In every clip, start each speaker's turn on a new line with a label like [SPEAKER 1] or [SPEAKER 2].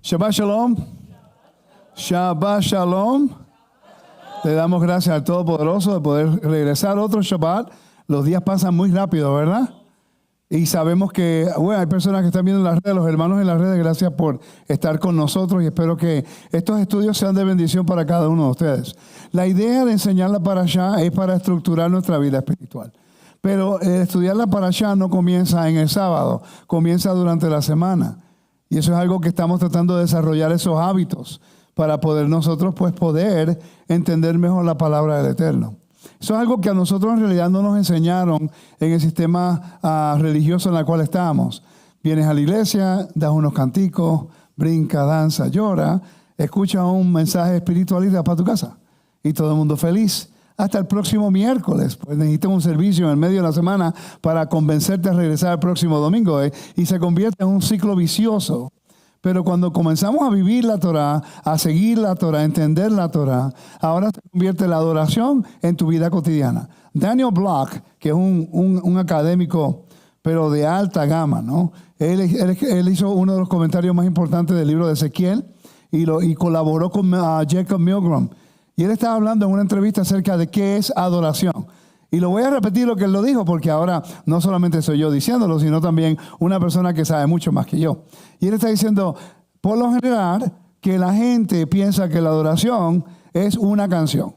[SPEAKER 1] Shabbat Shalom. Shabbat Shalom. Le damos gracias al Todopoderoso de poder regresar otro Shabbat. Los días pasan muy rápido, ¿verdad? Y sabemos que, bueno, hay personas que están viendo en las redes, los hermanos en las redes, gracias por estar con nosotros y espero que estos estudios sean de bendición para cada uno de ustedes. La idea de enseñar la Parashá es para estructurar nuestra vida espiritual. Pero estudiar la Parashá no comienza en el sábado, comienza durante la semana. Y eso es algo que estamos tratando de desarrollar esos hábitos para poder nosotros pues poder entender mejor la palabra del Eterno. Eso es algo que a nosotros en realidad no nos enseñaron en el sistema religioso en el cual estamos. Vienes a la iglesia, das unos canticos, brinca, danza, llora, escucha un mensaje espiritual y te vas para tu casa. Y todo el mundo feliz. Hasta el próximo miércoles. Pues necesitas un servicio en el medio de la semana para convencerte a regresar el próximo domingo. Y se convierte en un ciclo vicioso. Pero cuando comenzamos a vivir la Torah, a seguir la Torah, a entender la Torah, ahora se convierte la adoración en tu vida cotidiana. Daniel Block, que es un académico, pero de alta gama, ¿no? Él hizo uno de los comentarios más importantes del libro de Ezequiel y colaboró con Jacob Milgram. Y él estaba hablando en una entrevista acerca de qué es adoración. Y lo voy a repetir lo que él lo dijo, porque ahora no solamente soy yo diciéndolo, sino también una persona que sabe mucho más que yo. Y él está diciendo, por lo general, que la gente piensa que la adoración es una canción.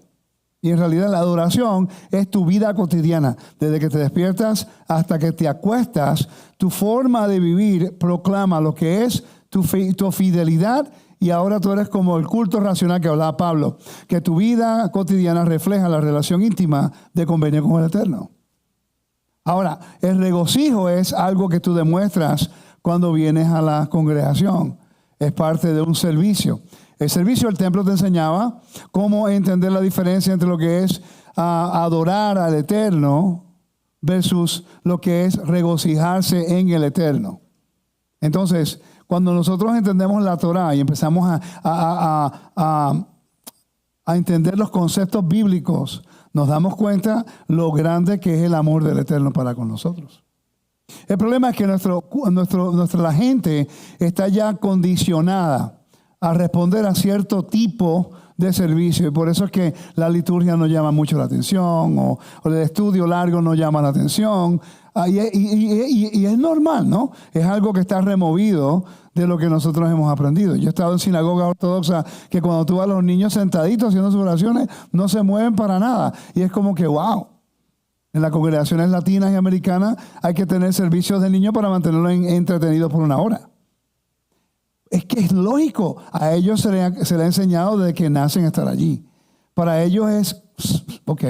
[SPEAKER 1] Y en realidad la adoración es tu vida cotidiana. Desde que te despiertas hasta que te acuestas, tu forma de vivir proclama lo que es tu fidelidad. Y ahora tú eres como el culto racional que hablaba Pablo, que tu vida cotidiana refleja la relación íntima de convenio con el Eterno. Ahora, el regocijo es algo que tú demuestras cuando vienes a la congregación. Es parte de un servicio. El servicio del templo te enseñaba cómo entender la diferencia entre lo que es adorar al Eterno versus lo que es regocijarse en el Eterno. Entonces, cuando nosotros entendemos la Torah y empezamos a entender los conceptos bíblicos, nos damos cuenta lo grande que es el amor del Eterno para con nosotros. El problema es que la gente está ya condicionada a responder a cierto tipo de servicio. Y por eso es que la liturgia no llama mucho la atención o el estudio largo no llama la atención. Y es normal, ¿no? Es algo que está removido de lo que nosotros hemos aprendido. Yo he estado en sinagogas ortodoxas que cuando tú vas a los niños sentaditos haciendo sus oraciones no se mueven para nada. Y es como que, wow. En las congregaciones latinas y americanas hay que tener servicios de niños para mantenerlos entretenidos por una hora. Es que es lógico. A ellos se le ha enseñado desde que nacen a estar allí. Para ellos es, ok,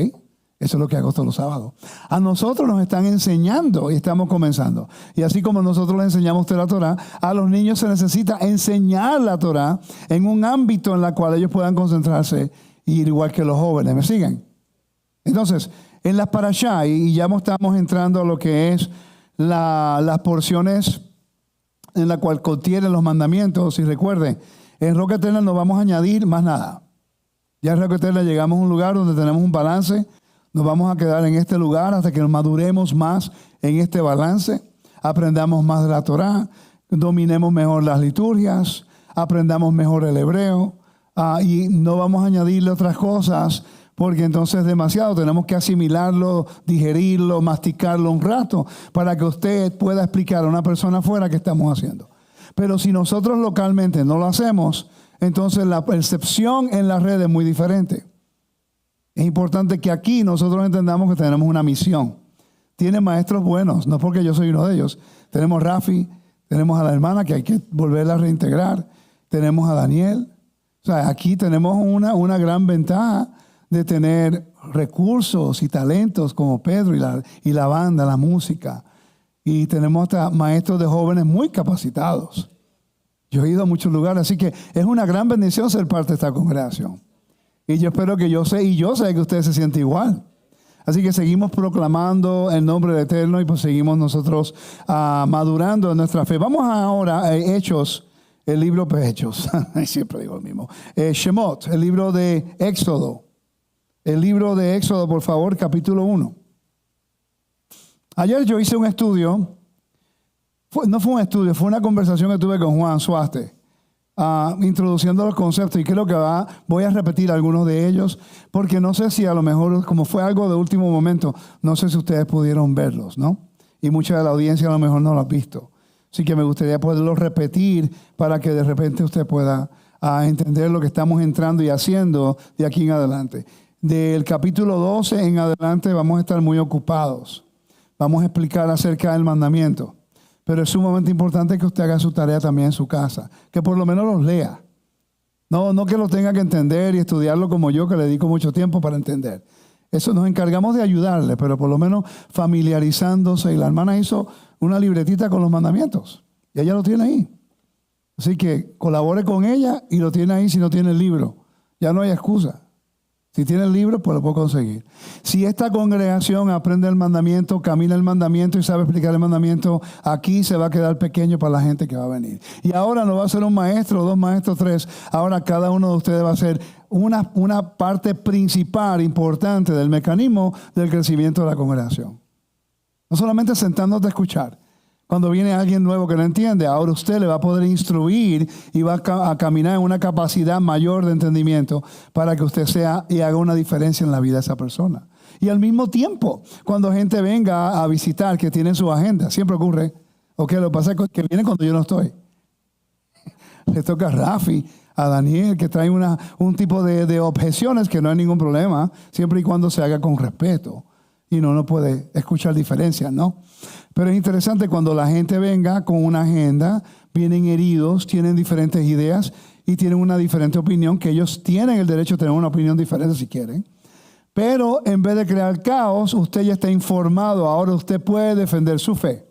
[SPEAKER 1] eso es lo que hago todos los sábados. A nosotros nos están enseñando y estamos comenzando. Y así como nosotros les enseñamos la Torah, a los niños se necesita enseñar la Torah en un ámbito en el cual ellos puedan concentrarse, igual que los jóvenes. ¿Me siguen? Entonces, en las parashá, y ya estamos entrando a lo que es las porciones en la cual contienen los mandamientos. Y recuerden, en Roca Eterna no vamos a añadir más nada. Ya en Roca Eterna llegamos a un lugar donde tenemos un balance. Nos vamos a quedar en este lugar hasta que nos maduremos más en este balance. Aprendamos más de la Torá, dominemos mejor las liturgias, aprendamos mejor el hebreo. Y no vamos a añadirle otras cosas porque entonces es demasiado. Tenemos que asimilarlo, digerirlo, masticarlo un rato para que usted pueda explicar a una persona afuera qué estamos haciendo. Pero si nosotros localmente no lo hacemos, entonces la percepción en la red es muy diferente. Es importante que aquí nosotros entendamos que tenemos una misión. Tienen maestros buenos, no porque yo soy uno de ellos. Tenemos Rafi, tenemos a la hermana que hay que volverla a reintegrar. Tenemos a Daniel. O sea, aquí tenemos una gran ventaja de tener recursos y talentos como Pedro y la banda, la música. Y tenemos hasta maestros de jóvenes muy capacitados. Yo he ido a muchos lugares, así que es una gran bendición ser parte de esta congregación. Y yo espero que yo sé que usted se siente igual. Así que seguimos proclamando el nombre del Eterno y pues seguimos nosotros madurando en nuestra fe. Vamos ahora a Hechos, el libro de Hechos. Siempre digo lo mismo. Shemot, el libro de Éxodo. El libro de Éxodo, por favor, capítulo 1. Ayer yo hice un estudio. No fue un estudio, fue una conversación que tuve con Juan Suaste. introduciendo los conceptos y creo que voy a repetir algunos de ellos porque no sé si a lo mejor, como fue algo de último momento, no sé si ustedes pudieron verlos, ¿no? Y mucha de la audiencia a lo mejor no lo ha visto. Así que me gustaría poderlo repetir para que de repente usted pueda entender lo que estamos entrando y haciendo de aquí en adelante. Del capítulo 12 en adelante vamos a estar muy ocupados. Vamos a explicar acerca del mandamiento. Pero es sumamente importante que usted haga su tarea también en su casa. Que por lo menos los lea. No que lo tenga que entender y estudiarlo como yo, que le dedico mucho tiempo para entender. Eso nos encargamos de ayudarle, pero por lo menos familiarizándose. Y la hermana hizo una libretita con los mandamientos. Y ella lo tiene ahí. Así que colabore con ella y lo tiene ahí si no tiene el libro. Ya no hay excusa. Si tiene el libro, pues lo puedo conseguir. Si esta congregación aprende el mandamiento, camina el mandamiento y sabe explicar el mandamiento, aquí se va a quedar pequeño para la gente que va a venir. Y ahora no va a ser un maestro, 2 maestros, 3. Ahora cada uno de ustedes va a ser una parte principal, importante del mecanismo del crecimiento de la congregación. No solamente sentándote a escuchar. Cuando viene alguien nuevo que no entiende, ahora usted le va a poder instruir y va a caminar en una capacidad mayor de entendimiento para que usted sea y haga una diferencia en la vida de esa persona. Y al mismo tiempo, cuando gente venga a visitar, que tiene su agenda, siempre ocurre, lo que pasa es que vienen cuando yo no estoy. Le toca a Rafi, a Daniel, que trae un tipo de objeciones que no hay ningún problema, siempre y cuando se haga con respeto. Y no puede escuchar diferencias, ¿no? Pero es interesante cuando la gente venga con una agenda, vienen heridos, tienen diferentes ideas y tienen una diferente opinión, que ellos tienen el derecho a tener una opinión diferente si quieren. Pero en vez de crear caos, usted ya está informado, ahora usted puede defender su fe.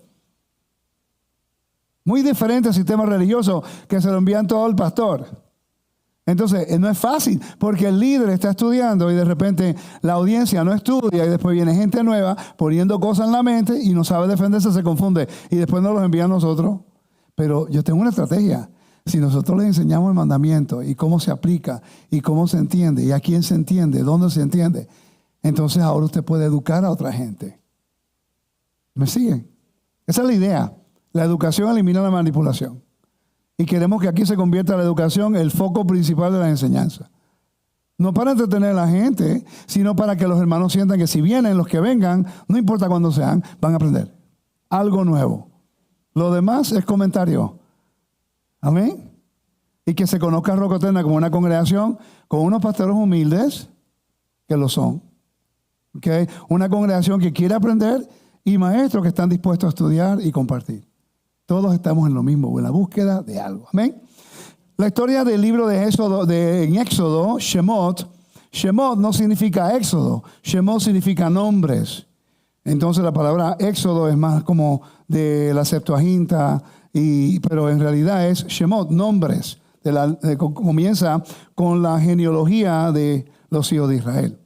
[SPEAKER 1] Muy diferente al sistema religioso que se lo envían todo al pastor. Entonces, no es fácil, porque el líder está estudiando y de repente la audiencia no estudia y después viene gente nueva poniendo cosas en la mente y no sabe defenderse, se confunde y después nos los envía a nosotros. Pero yo tengo una estrategia. Si nosotros les enseñamos el mandamiento y cómo se aplica y cómo se entiende y a quién se entiende, dónde se entiende, entonces ahora usted puede educar a otra gente. ¿Me siguen? Esa es la idea. La educación elimina la manipulación. Y queremos que aquí se convierta la educación el foco principal de la enseñanza. No para entretener a la gente, sino para que los hermanos sientan que si vienen, los que vengan, no importa cuándo sean, van a aprender algo nuevo. Lo demás es comentario. Amén. Y que se conozca a Roca Eterna como una congregación con unos pastores humildes, que lo son. ¿Okay? Una congregación que quiere aprender y maestros que están dispuestos a estudiar y compartir. Todos estamos en lo mismo, en la búsqueda de algo. Amén. La historia del libro de Éxodo, en Éxodo, Shemot no significa éxodo. Shemot significa nombres. Entonces la palabra éxodo es más como de la Septuaginta, pero en realidad es Shemot, nombres. Comienza con la genealogía de los hijos de Israel.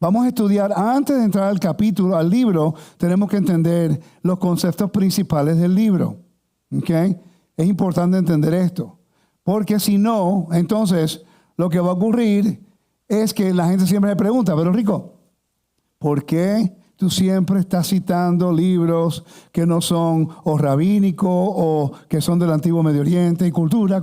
[SPEAKER 1] Vamos a estudiar, antes de entrar al libro, tenemos que entender los conceptos principales del libro. ¿Okay? Es importante entender esto, porque si no, entonces lo que va a ocurrir es que la gente siempre me pregunta, pero Rico, ¿por qué tú siempre estás citando libros que no son o rabínicos o que son del Antiguo Medio Oriente y cultura?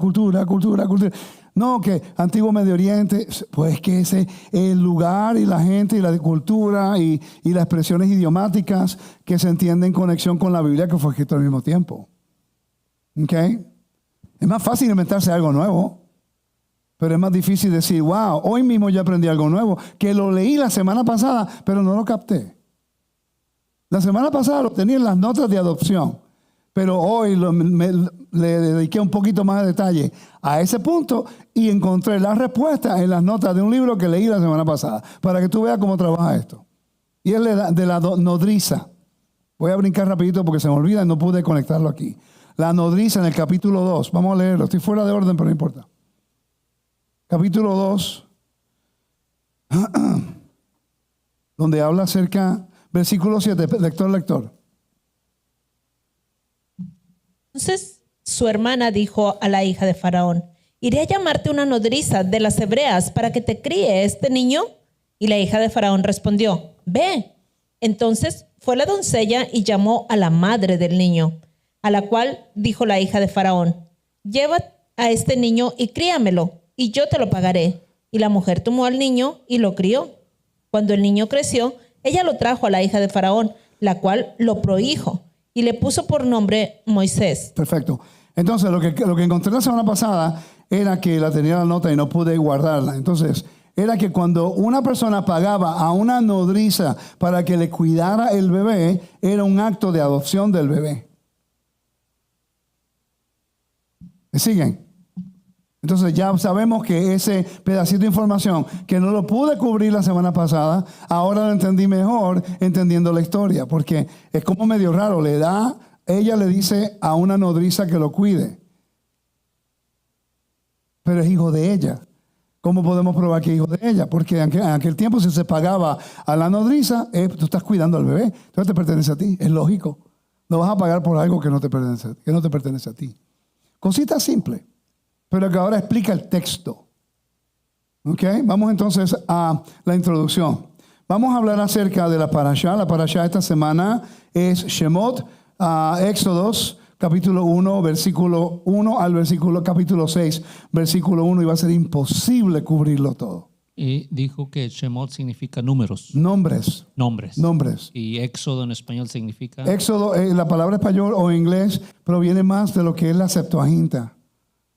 [SPEAKER 1] No, que Antiguo Medio Oriente, pues que ese es el lugar y la gente y la cultura y las expresiones idiomáticas que se entienden en conexión con la Biblia que fue escrito al mismo tiempo. Okay. Es más fácil inventarse algo nuevo, pero es más difícil decir, wow, hoy mismo ya aprendí algo nuevo, que lo leí la semana pasada, pero no lo capté. La semana pasada lo tenía en las notas de adopción, pero hoy le dediqué un poquito más de detalle a ese punto y encontré la respuesta en las notas de un libro que leí la semana pasada, para que tú veas cómo trabaja esto. Y es de la nodriza. Voy a brincar rapidito porque se me olvida y no pude conectarlo aquí. La nodriza en el capítulo 2. Vamos a leerlo. Estoy fuera de orden, pero no importa. Capítulo 2. Donde habla acerca, versículo 7. Lector.
[SPEAKER 2] Entonces su hermana dijo a la hija de Faraón: ¿iré a llamarte una nodriza de las hebreas para que te críe este niño? Y la hija de Faraón respondió: ve. Entonces fue la doncella y llamó a la madre del niño, a la cual dijo la hija de Faraón: lleva a este niño y críamelo, y yo te lo pagaré. Y la mujer tomó al niño y lo crió. Cuando el niño creció, ella lo trajo a la hija de Faraón, la cual lo prohijo y le puso por nombre Moisés.
[SPEAKER 1] Perfecto. Entonces, lo que encontré la semana pasada era que la tenía la nota y no pude guardarla. Entonces, era que cuando una persona pagaba a una nodriza para que le cuidara el bebé, era un acto de adopción del bebé. ¿Me siguen? Entonces ya sabemos que ese pedacito de información que no lo pude cubrir la semana pasada, ahora lo entendí mejor entendiendo la historia, porque es como medio raro. Ella le dice a una nodriza que lo cuide, pero es hijo de ella. ¿Cómo podemos probar que es hijo de ella? Porque en aquel tiempo si se pagaba a la nodriza, tú estás cuidando al bebé, entonces te pertenece a ti, es lógico. No vas a pagar por algo que no te pertenece a ti. Cosita simple, pero que ahora explica el texto. ¿Ok? Vamos entonces a la introducción. Vamos a hablar acerca de la parashá. La parashá esta semana es Shemot, Éxodos, capítulo 1, versículo 1 al capítulo 6, versículo 1, y va a ser imposible cubrirlo todo.
[SPEAKER 3] Y dijo que Shemot significa números.
[SPEAKER 1] Nombres.
[SPEAKER 3] Y Éxodo en español significa...
[SPEAKER 1] Éxodo, la palabra español o inglés proviene más de lo que es la Septuaginta.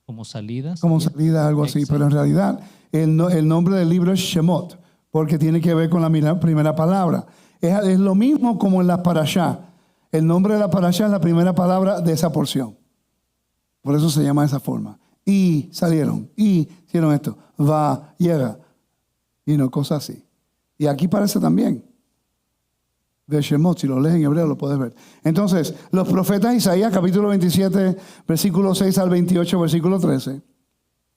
[SPEAKER 3] Como salidas.
[SPEAKER 1] Como salida, algo así. Pero en realidad el nombre del libro es Shemot, porque tiene que ver con la primera palabra. Es lo mismo como en la parashá. El nombre de la parashá es la primera palabra de esa porción. Por eso se llama de esa forma. Y salieron, y hicieron esto. Va, llega. Y no, cosas así. Y aquí parece también. De Shemot, si lo lees en hebreo lo puedes ver. Entonces, los profetas Isaías, capítulo 27, versículo 6 al 28, versículo 13.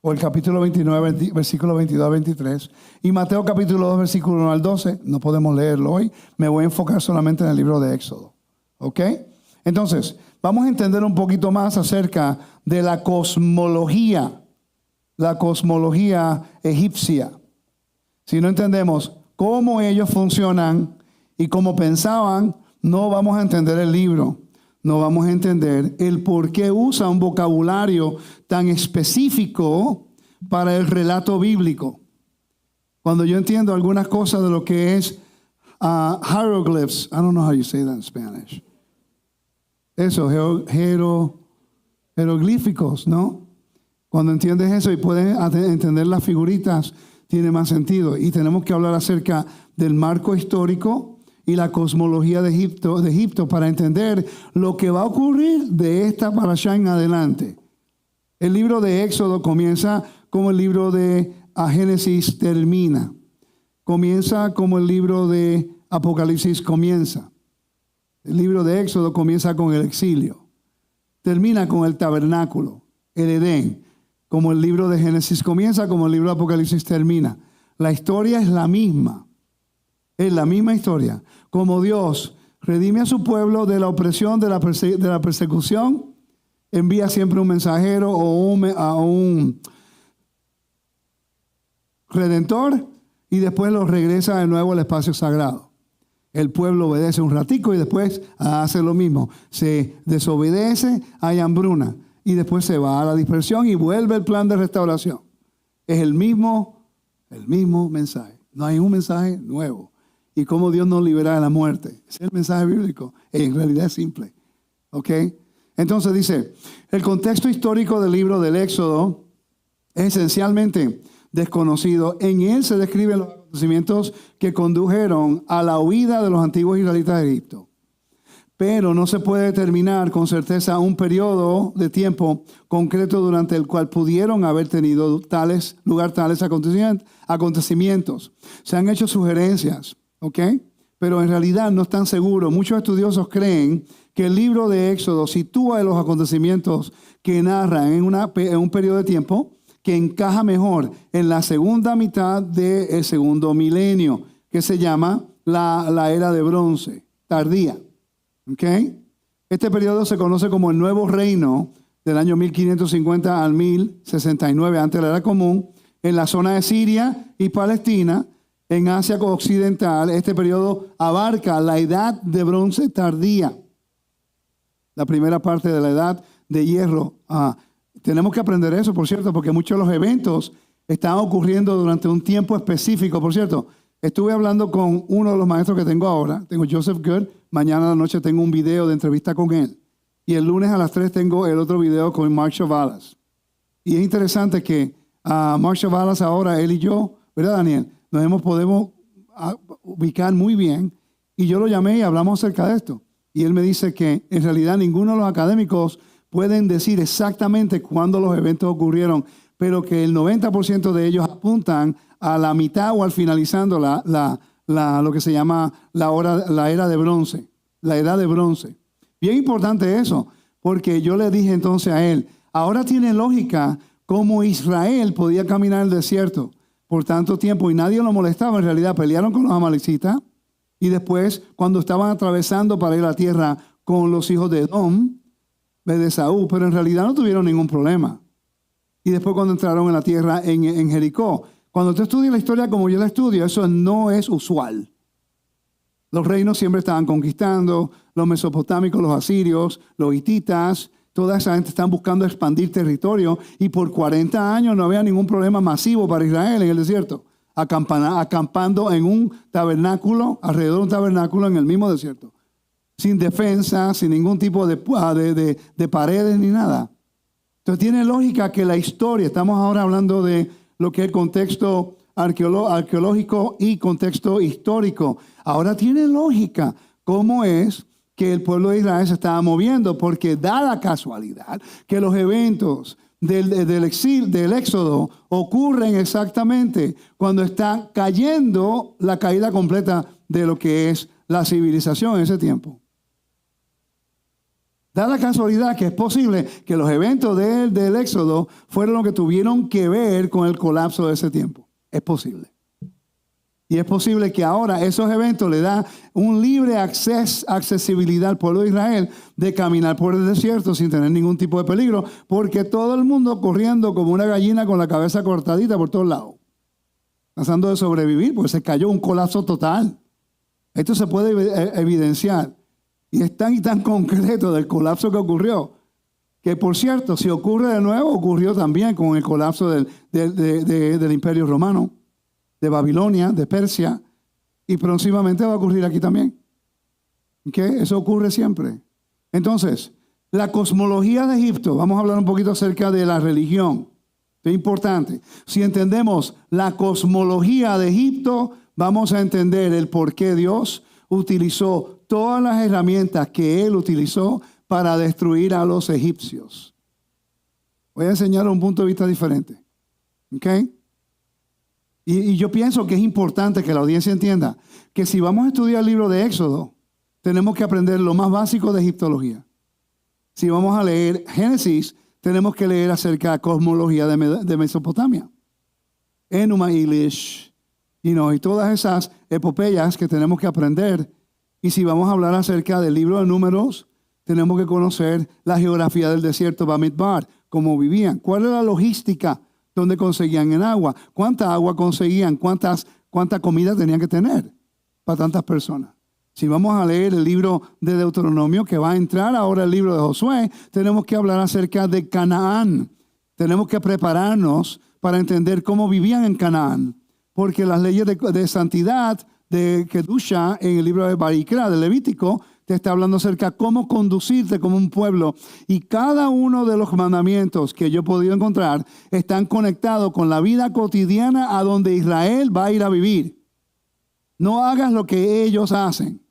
[SPEAKER 1] O el capítulo 29, versículo 22 al 23. Y Mateo, capítulo 2, versículo 1 al 12. No podemos leerlo hoy. Me voy a enfocar solamente en el libro de Éxodo. ¿Ok? Entonces, vamos a entender un poquito más acerca de la cosmología egipcia. Si no entendemos cómo ellos funcionan y cómo pensaban, no vamos a entender el libro. No vamos a entender el por qué usa un vocabulario tan específico para el relato bíblico. Cuando yo entiendo algunas cosas de lo que es hieroglyphs, I don't know how you say that in Spanish. Eso, jeroglíficos, ¿no? Cuando entiendes eso y puedes entender las figuritas, tiene más sentido. Y tenemos que hablar acerca del marco histórico y la cosmología de Egipto para entender lo que va a ocurrir de esta parashá en adelante. El libro de Éxodo comienza como el libro de Génesis termina. Comienza como el libro de Apocalipsis comienza. El libro de Éxodo comienza con el exilio. Termina con el tabernáculo, el Edén. Como el libro de Génesis comienza, como el libro de Apocalipsis termina. La historia es la misma. Es la misma historia. Como Dios redime a su pueblo de la opresión, de la persecución, envía siempre un mensajero o un redentor y después lo regresa de nuevo al espacio sagrado. El pueblo obedece un ratico y después hace lo mismo. Se desobedece, hay hambruna. Y después se va a la dispersión y vuelve el plan de restauración. Es el mismo mensaje. No hay un mensaje nuevo. Y cómo Dios nos libera de la muerte. Es el mensaje bíblico. En realidad es simple. ¿Ok? Entonces dice, el contexto histórico del libro del Éxodo es esencialmente desconocido. En él se describen los acontecimientos que condujeron a la huida de los antiguos israelitas de Egipto. Pero no se puede determinar con certeza un periodo de tiempo concreto durante el cual pudieron haber tenido lugar tales acontecimientos. Se han hecho sugerencias, ¿ok? Pero en realidad no están seguros. Muchos estudiosos creen que el libro de Éxodo sitúa los acontecimientos que narran en un periodo de tiempo que encaja mejor en la segunda mitad del segundo milenio, que se llama la era de bronce, tardía. Okay. Este periodo se conoce como el Nuevo Reino del año 1550 al 1069 antes de la Era Común en la zona de Siria y Palestina, en Asia Occidental. Este periodo abarca la edad de bronce tardía, la primera parte de la edad de hierro Tenemos que aprender eso, por cierto, porque muchos de los eventos están ocurriendo durante un tiempo específico. Por cierto, estuve hablando con uno de los maestros que tengo ahora. Tengo Joseph Good. Mañana a la noche tengo un video de entrevista con él. Y el lunes a las 3 tengo el otro video con Mark Chavalas. Y es interesante que Mark Chavalas ahora, él y yo, ¿verdad, Daniel? Podemos ubicar muy bien. Y yo lo llamé y hablamos acerca de esto. Y él me dice que en realidad ninguno de los académicos pueden decir exactamente cuándo los eventos ocurrieron, pero que el 90% de ellos apuntan a la mitad o al finalizando lo que se llama la era de bronce, la edad de bronce. Bien importante eso, porque yo le dije entonces a él, ahora tiene lógica cómo Israel podía caminar el desierto por tanto tiempo y nadie lo molestaba. En realidad pelearon con los amalecitas y después cuando estaban atravesando para ir a la tierra con los hijos de Edom, de Saúl, pero en realidad no tuvieron ningún problema. Y después cuando entraron en la tierra en Jericó. Cuando tú estudias la historia como yo la estudio, eso no es usual. Los reinos siempre estaban conquistando, los mesopotámicos, los asirios, los hititas, toda esa gente están buscando expandir territorio y por 40 años no había ningún problema masivo para Israel en el desierto, acampando en un tabernáculo, alrededor de un tabernáculo en el mismo desierto. Sin defensa, sin ningún tipo de paredes ni nada. Entonces tiene lógica que la historia, estamos ahora hablando de lo que es el contexto arqueológico y contexto histórico. Ahora tiene lógica cómo es que el pueblo de Israel se estaba moviendo, porque da la casualidad que los eventos del éxodo ocurren exactamente cuando está cayendo la caída completa de lo que es la civilización en ese tiempo. Da la casualidad que es posible que los eventos del éxodo fueron los que tuvieron que ver con el colapso de ese tiempo. Es posible. Y es posible que ahora esos eventos le dan un libre accesibilidad al pueblo de Israel de caminar por el desierto sin tener ningún tipo de peligro, porque todo el mundo corriendo como una gallina con la cabeza cortadita por todos lados, tratando de sobrevivir, porque se cayó un colapso total. Esto se puede evidenciar. Y es tan y tan concreto del colapso que ocurrió, que por cierto, si ocurre de nuevo, ocurrió también con el colapso del Imperio Romano, de Babilonia, de Persia, y próximamente va a ocurrir aquí también. ¿Okay? Eso ocurre siempre. Entonces, la cosmología de Egipto, vamos a hablar un poquito acerca de la religión. Es importante. Si entendemos la cosmología de Egipto, vamos a entender el por qué Dios utilizó todas las herramientas que él utilizó para destruir a los egipcios. Voy a enseñar un punto de vista diferente. ¿Ok? Y yo pienso que es importante que la audiencia entienda que si vamos a estudiar el libro de Éxodo, tenemos que aprender lo más básico de egiptología. Si vamos a leer Génesis, tenemos que leer acerca de la cosmología de Mesopotamia. Enuma Elish, y todas esas epopeyas que tenemos que aprender. Y si vamos a hablar acerca del libro de Números, tenemos que conocer la geografía del desierto Bamidbar, cómo vivían, cuál era la logística, dónde conseguían el agua, cuánta agua conseguían, cuánta comida tenían que tener para tantas personas. Si vamos a leer el libro de Deuteronomio, que va a entrar ahora el libro de Josué, tenemos que hablar acerca de Canaán. Tenemos que prepararnos para entender cómo vivían en Canaán, porque las leyes de santidad de Kedusha en el libro de Barikra, de Levítico, te está hablando acerca de cómo conducirte como un pueblo. Y cada uno de los mandamientos que yo he podido encontrar están conectados con la vida cotidiana a donde Israel va a ir a vivir. No hagas lo que ellos hacen.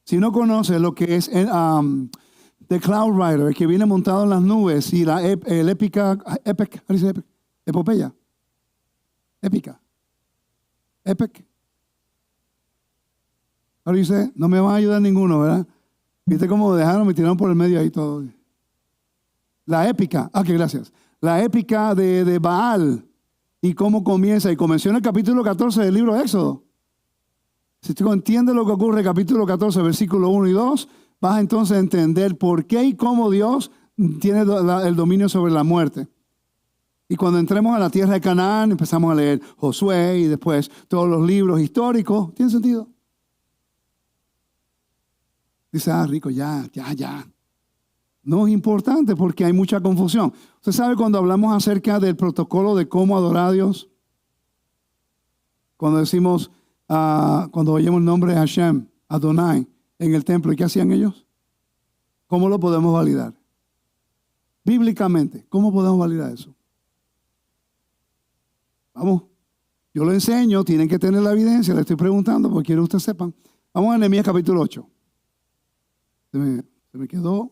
[SPEAKER 1] Si no conoces lo que es The Cloud Rider, el que viene montado en las nubes, y el epopeya. Epic. Ahora dice, no me van a ayudar ninguno, ¿verdad? ¿Viste cómo me tiraron por el medio ahí todo? La épica, gracias. La épica de Baal y cómo comienza. Y comenzó en el capítulo 14 del libro de Éxodo. Si tú entiendes lo que ocurre en el capítulo 14, versículo 1 y 2, vas entonces a entender por qué y cómo Dios tiene el dominio sobre la muerte. Y cuando entremos a la tierra de Canaán, empezamos a leer Josué y después todos los libros históricos. ¿Tiene sentido? Dice, rico, ya. No es importante porque hay mucha confusión. Usted sabe cuando hablamos acerca del protocolo de cómo adorar a Dios, cuando decimos, cuando oímos el nombre de Hashem, Adonai, en el templo, ¿y qué hacían ellos? ¿Cómo lo podemos validar? Bíblicamente, ¿cómo podemos validar eso? Vamos, yo lo enseño, tienen que tener la evidencia, le estoy preguntando porque quiero que ustedes sepan. Vamos a Nehemías capítulo 8. Se me quedó,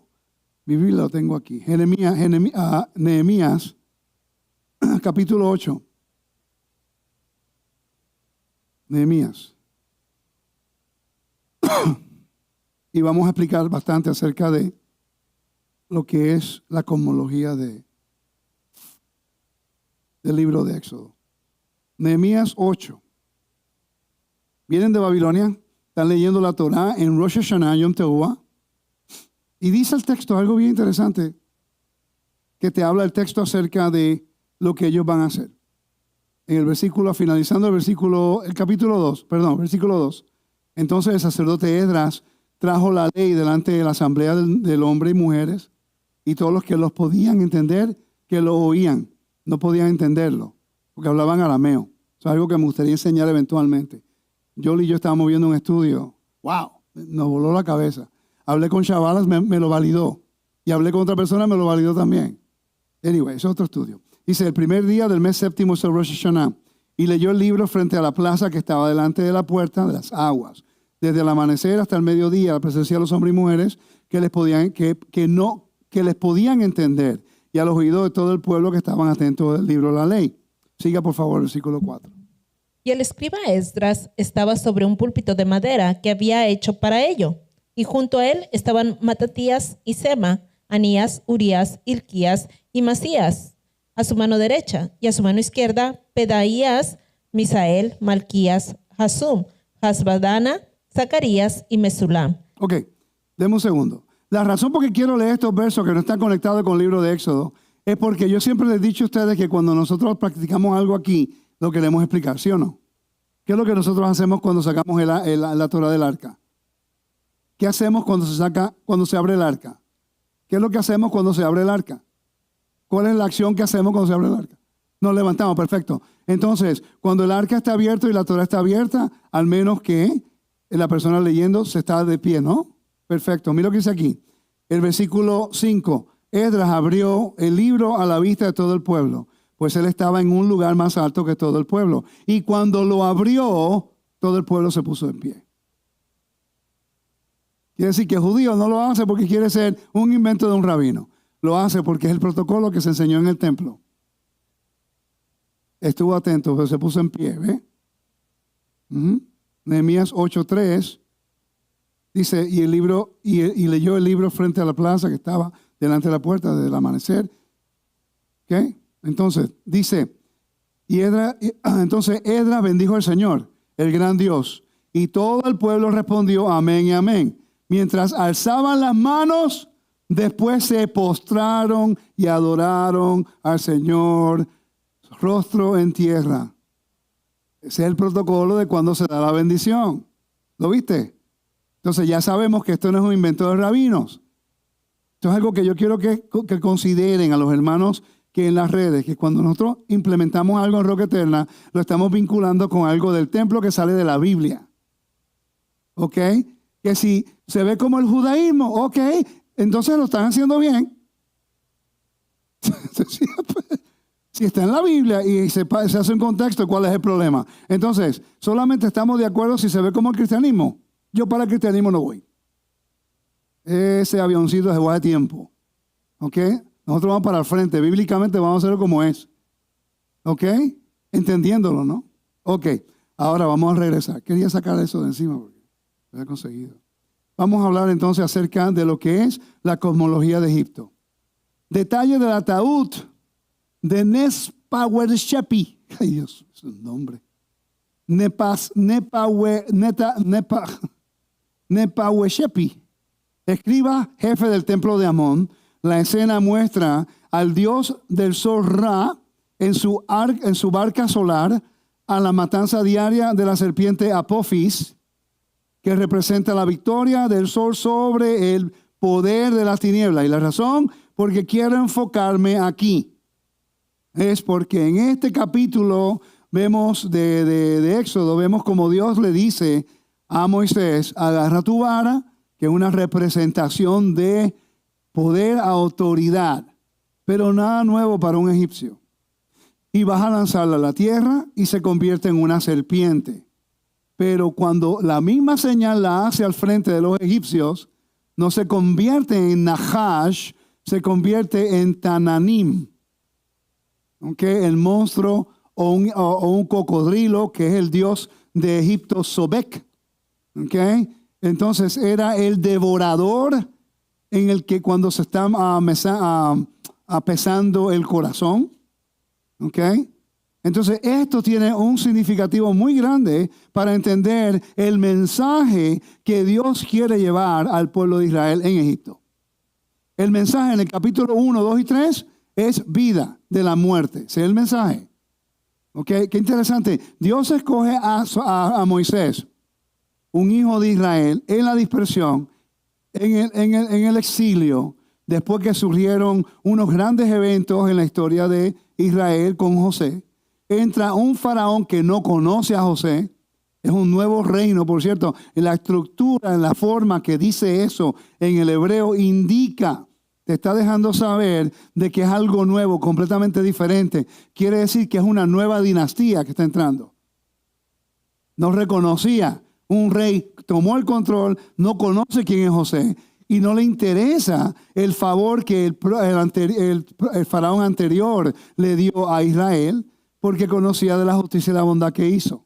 [SPEAKER 1] mi Biblia lo tengo aquí. Nehemías capítulo 8. Nehemías. Y vamos a explicar bastante acerca de lo que es la cosmología del libro de Éxodo. Nehemías 8. Vienen de Babilonia, están leyendo la Torá en Rosh Hashanah, Yom Teruah, y dice el texto algo bien interesante, que te habla el texto acerca de lo que ellos van a hacer. En el versículo, finalizando el capítulo 2, versículo 2. Entonces el sacerdote Esdras trajo la ley delante de la asamblea del hombre y mujeres, y todos los que los podían entender, que lo oían, no podían entenderlo, porque hablaban arameo. Eso es algo que me gustaría enseñar eventualmente. Jolie y yo estábamos viendo un estudio. ¡Wow! Nos voló la cabeza. Hablé con chavalas, me lo validó. Y hablé con otra persona, me lo validó también. Anyway, es otro estudio. Dice, el primer día del mes séptimo es el Rosh Hashanah. Y leyó el libro frente a la plaza que estaba delante de la puerta de las aguas. Desde el amanecer hasta el mediodía, la presencia de los hombres y mujeres que les podían entender. Y a los oídos de todo el pueblo que estaban atentos del libro de la ley. Siga, por favor, el versículo 4.
[SPEAKER 2] Y el escriba Esdras estaba sobre un púlpito de madera que había hecho para ello. Y junto a él estaban Matatías y Sema, Anías, Urías, Hilquías y Masías a su mano derecha, y a su mano izquierda Pedaías, Misael, Malquías, Hasum, Hasbadana, Zacarías y Mesulam.
[SPEAKER 1] Ok, deme un segundo. La razón por que quiero leer estos versos que no están conectados con el libro de Éxodo es porque yo siempre les he dicho a ustedes que cuando nosotros practicamos algo aquí, lo queremos explicar, ¿sí o no? ¿Qué es lo que nosotros hacemos cuando sacamos la Torah del arca? ¿Qué hacemos cuando se abre el arca? ¿Qué es lo que hacemos cuando se abre el arca? ¿Cuál es la acción que hacemos cuando se abre el arca? Nos levantamos, perfecto. Entonces, cuando el arca está abierto y la Torah está abierta, al menos que la persona leyendo se está de pie, ¿no? Perfecto. Mira lo que dice aquí. El versículo 5. Esdras abrió el libro a la vista de todo el pueblo, pues él estaba en un lugar más alto que todo el pueblo. Y cuando lo abrió, todo el pueblo se puso en pie. Quiere decir que el judío no lo hace porque quiere ser un invento de un rabino. Lo hace porque es el protocolo que se enseñó en el templo. Estuvo atento, pero se puso en pie, ¿ve? Nehemías 8:3 dice, y leyó el libro frente a la plaza que estaba delante de la puerta desde el amanecer. ¿Ok? Entonces, dice, entonces Esdras bendijo al Señor, el gran Dios, y todo el pueblo respondió amén y amén. Mientras alzaban las manos, después se postraron y adoraron al Señor, rostro en tierra. Ese es el protocolo de cuando se da la bendición. ¿Lo viste? Entonces ya sabemos que esto no es un invento de rabinos. Esto es algo que yo quiero que consideren a los hermanos que en las redes, que cuando nosotros implementamos algo en Roca Eterna, lo estamos vinculando con algo del templo que sale de la Biblia. ¿Ok? Que si se ve como el judaísmo, ok, entonces lo están haciendo bien. Si está en la Biblia y se hace un contexto, ¿cuál es el problema? Entonces, solamente estamos de acuerdo si se ve como el cristianismo. Yo para el cristianismo no voy. Ese avioncito se va de tiempo. ¿Ok? Nosotros vamos para el frente. Bíblicamente vamos a hacerlo como es. ¿Ok? Entendiéndolo, ¿no? Ok. Ahora vamos a regresar. Quería sacar eso de encima porque lo había conseguido. Vamos a hablar entonces acerca de lo que es la cosmología de Egipto. Detalle del ataúd de Nespawershepi. Ay Dios, es un nombre. Nepaweshepi, escriba jefe del templo de Amón. La escena muestra al dios del sol Ra en su barca solar a la matanza diaria de la serpiente Apophis, que representa la victoria del sol sobre el poder de las tinieblas. Y la razón, porque quiero enfocarme aquí, es porque en este capítulo vemos de Éxodo, vemos como Dios le dice a Moisés, agarra tu vara, que es una representación de poder, autoridad, pero nada nuevo para un egipcio. Y vas a lanzarla a la tierra y se convierte en una serpiente. Pero cuando la misma señal la hace al frente de los egipcios, no se convierte en Nahash, se convierte en Tananim. ¿Okay? El monstruo o un cocodrilo, que es el dios de Egipto, Sobek. ¿Okay? Entonces era el devorador en el que cuando se está pesando el corazón. ¿Okay? Entonces esto tiene un significativo muy grande para entender el mensaje que Dios quiere llevar al pueblo de Israel en Egipto. El mensaje en el capítulo 1, 2 y 3 es vida de la muerte. Ese es el mensaje. ¿Okay? Qué interesante. Dios escoge a Moisés, un hijo de Israel, en la dispersión, en el exilio, después que surgieron unos grandes eventos en la historia de Israel con José. Entra un faraón que no conoce a José. Es un nuevo reino, por cierto. En la estructura, en la forma que dice eso en el hebreo, indica, te está dejando saber de que es algo nuevo, completamente diferente. Quiere decir que es una nueva dinastía que está entrando. No reconocía. Un rey tomó el control, no conoce quién es José y no le interesa el favor que el faraón anterior le dio a Israel, porque conocía de la justicia y la bondad que hizo.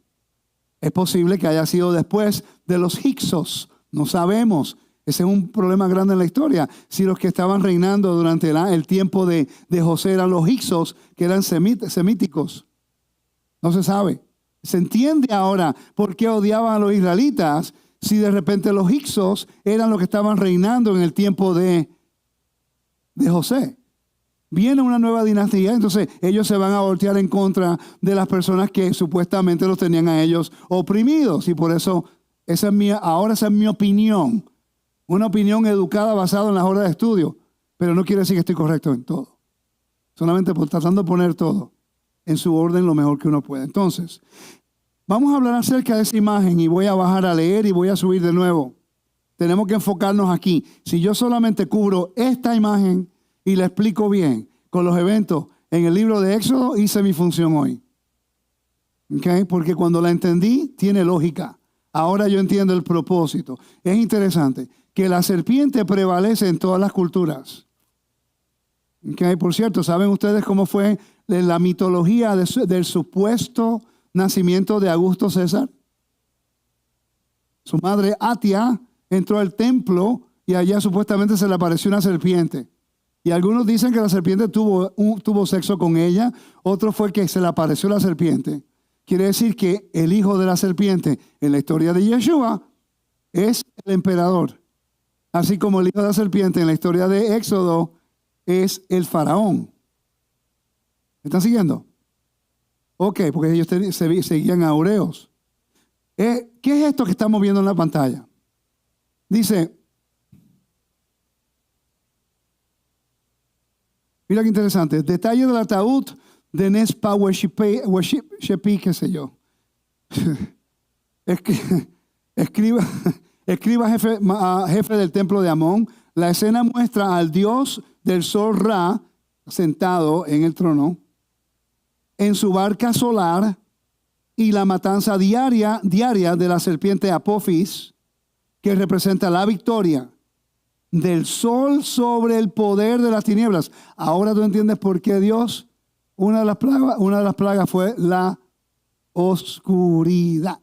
[SPEAKER 1] Es posible que haya sido después de los Hyksos, no sabemos. Ese es un problema grande en la historia. Si los que estaban reinando durante el tiempo de José eran los Hyksos, que eran semíticos, no se sabe. Se entiende ahora por qué odiaban a los israelitas si de repente los Hyksos eran los que estaban reinando en el tiempo de José. Viene una nueva dinastía, entonces ellos se van a voltear en contra de las personas que supuestamente los tenían a ellos oprimidos. Y por eso ahora esa es mi opinión. Una opinión educada basada en las horas de estudio. Pero no quiere decir que estoy correcto en todo. Solamente tratando de poner todo en su orden lo mejor que uno puede. Entonces, vamos a hablar acerca de esa imagen y voy a bajar a leer y voy a subir de nuevo. Tenemos que enfocarnos aquí. Si yo solamente cubro esta imagen y la explico bien con los eventos en el libro de Éxodo, hice mi función hoy. ¿Okay? Porque cuando la entendí, tiene lógica. Ahora yo entiendo el propósito. Es interesante que la serpiente prevalece en todas las culturas. ¿Okay? Por cierto, ¿saben ustedes cómo fue la mitología del supuesto nacimiento de Augusto César? Su madre Atia entró al templo y allá supuestamente se le apareció una serpiente. Y algunos dicen que la serpiente tuvo sexo con ella, otro fue que se le apareció la serpiente. Quiere decir que el hijo de la serpiente en la historia de Yeshua es el emperador. Así como el hijo de la serpiente en la historia de Éxodo es el faraón. ¿Me están siguiendo? Ok, porque ellos seguían a Aureos. ¿Qué es esto que estamos viendo en la pantalla? Dice, mira qué interesante, detalle del ataúd de Nespa Shepi, qué sé yo. Escriba jefe del templo de Amón. La escena muestra al dios del sol Ra sentado en el trono, en su barca solar y la matanza diaria de la serpiente Apophis, que representa la victoria del sol sobre el poder de las tinieblas. Ahora tú entiendes por qué Dios, una de las plagas fue la oscuridad.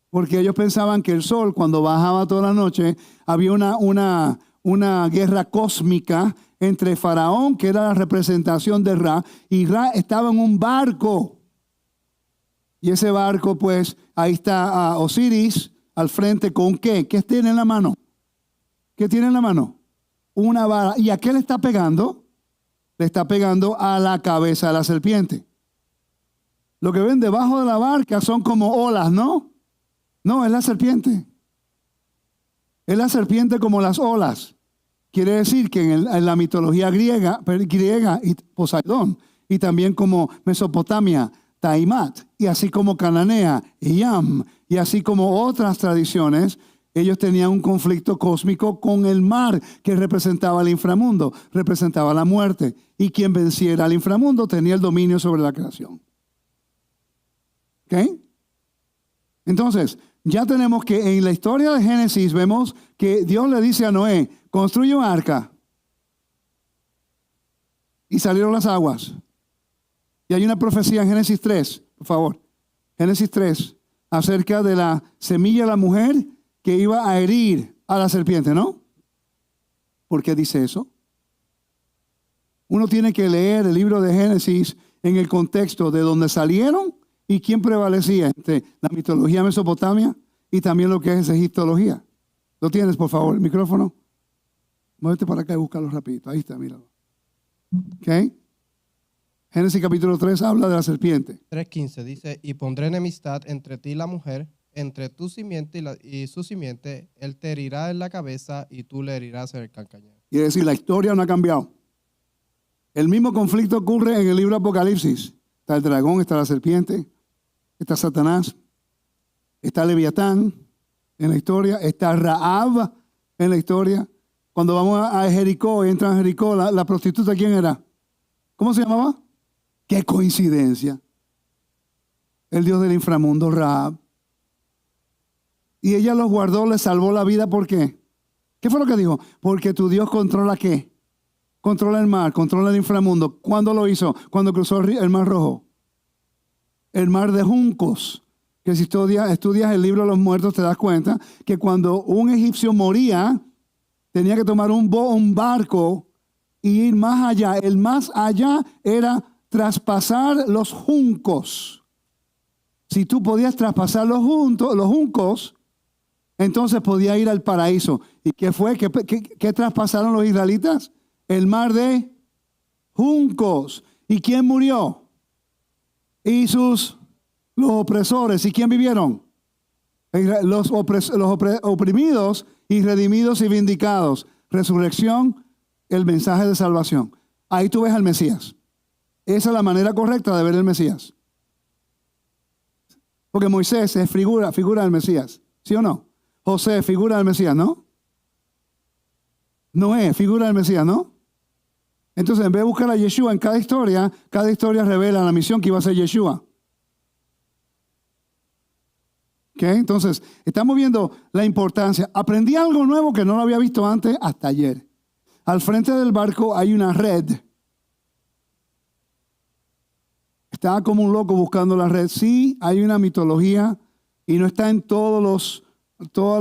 [SPEAKER 1] Porque ellos pensaban que el sol, cuando bajaba toda la noche, había una guerra cósmica entre Faraón, que era la representación de Ra, y Ra estaba en un barco. Y ese barco, pues, ahí está Osiris al frente con ¿qué? ¿Qué tiene en la mano? ¿Qué tiene en la mano? Una vara. ¿Y a qué le está pegando? Le está pegando a la cabeza de la serpiente. Lo que ven debajo de la barca son como olas, ¿no? No, es la serpiente. Es la serpiente como las olas. Quiere decir que en la mitología griega y Poseidón, y también como Mesopotamia, Taimat, y así como Cananea, Yam, y así como otras tradiciones, ellos tenían un conflicto cósmico con el mar, que representaba el inframundo, representaba la muerte, y quien venciera al inframundo tenía el dominio sobre la creación. ¿Ok? Entonces, ya tenemos que en la historia de Génesis vemos que Dios le dice a Noé, construye un arca. Y salieron las aguas. Y hay una profecía en Génesis 3, por favor. Génesis 3, acerca de la semilla de la mujer que iba a herir a la serpiente, ¿no? ¿Por qué dice eso? Uno tiene que leer el libro de Génesis en el contexto de donde salieron y quién prevalecía entre la mitología mesopotamia y también lo que es egiptología. ¿Lo tienes, por favor, el micrófono? Muévete para acá y búscalo rapidito. Ahí está, míralo. ¿Ok? Génesis capítulo 3 habla de la serpiente.
[SPEAKER 4] 3:15 dice, y pondré enemistad entre ti y la mujer, entre tu simiente y su simiente, él te herirá en la cabeza y tú le herirás en el calcañar.
[SPEAKER 1] Quiere decir, la historia no ha cambiado. El mismo conflicto ocurre en el libro Apocalipsis. Está el dragón, está la serpiente, está Satanás, está Leviatán en la historia, está Rahab en la historia. Cuando vamos a Jericó, entran a Jericó, la prostituta, ¿quién era? ¿Cómo se llamaba? ¡Qué coincidencia! El dios del inframundo, Rahab. Y ella los guardó, les salvó la vida, ¿por qué? ¿Qué fue lo que dijo? Porque tu Dios controla ¿qué? Controla el mar, controla el inframundo. ¿Cuándo lo hizo? Cuando cruzó el Mar Rojo. El mar de juncos. Que si estudias el libro de los muertos te das cuenta que cuando un egipcio moría, tenía que tomar un barco y ir más allá. El más allá era traspasar los juncos. Si tú podías traspasar los juncos, entonces podía ir al paraíso. ¿Y qué fue? ¿Qué traspasaron los israelitas? El mar de juncos. ¿Y quién murió? Y los opresores. ¿Y quién vivieron? Los oprimidos y redimidos y vindicados. Resurrección, el mensaje de salvación. Ahí tú ves al Mesías. Esa es la manera correcta de ver el Mesías. Porque Moisés es figura del Mesías. ¿Sí o no? José, figura del Mesías, ¿no? Noé, figura del Mesías, ¿no? Entonces, en vez de buscar a Yeshua en cada historia revela la misión que iba a hacer Yeshua. ¿Ok? Entonces, estamos viendo la importancia. Aprendí algo nuevo que no lo había visto antes hasta ayer. Al frente del barco hay una red. Estaba como un loco buscando la red. Sí, hay una mitología y no está en todas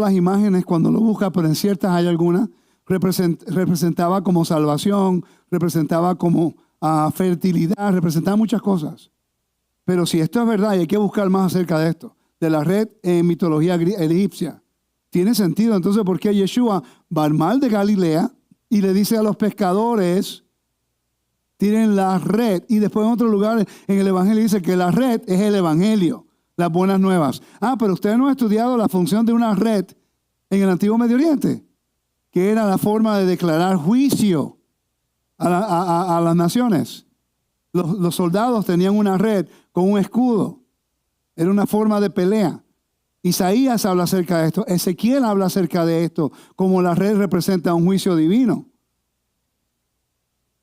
[SPEAKER 1] las imágenes cuando lo busca, pero en ciertas hay algunas. Representaba como salvación, representaba como fertilidad, representaba muchas cosas. Pero si esto es verdad y hay que buscar más acerca de esto, de la red en mitología egipcia, tiene sentido. Entonces, ¿por qué Yeshua va al mar de Galilea y le dice a los pescadores, tiren la red? Y después en otro lugar en el Evangelio dice que la red es el Evangelio, las buenas nuevas. Pero ustedes no han estudiado la función de una red en el Antiguo Medio Oriente, que era la forma de declarar juicio a las naciones. Los soldados tenían una red con un escudo. Era una forma de pelea. Isaías habla acerca de esto. Ezequiel habla acerca de esto, como la red representa un juicio divino.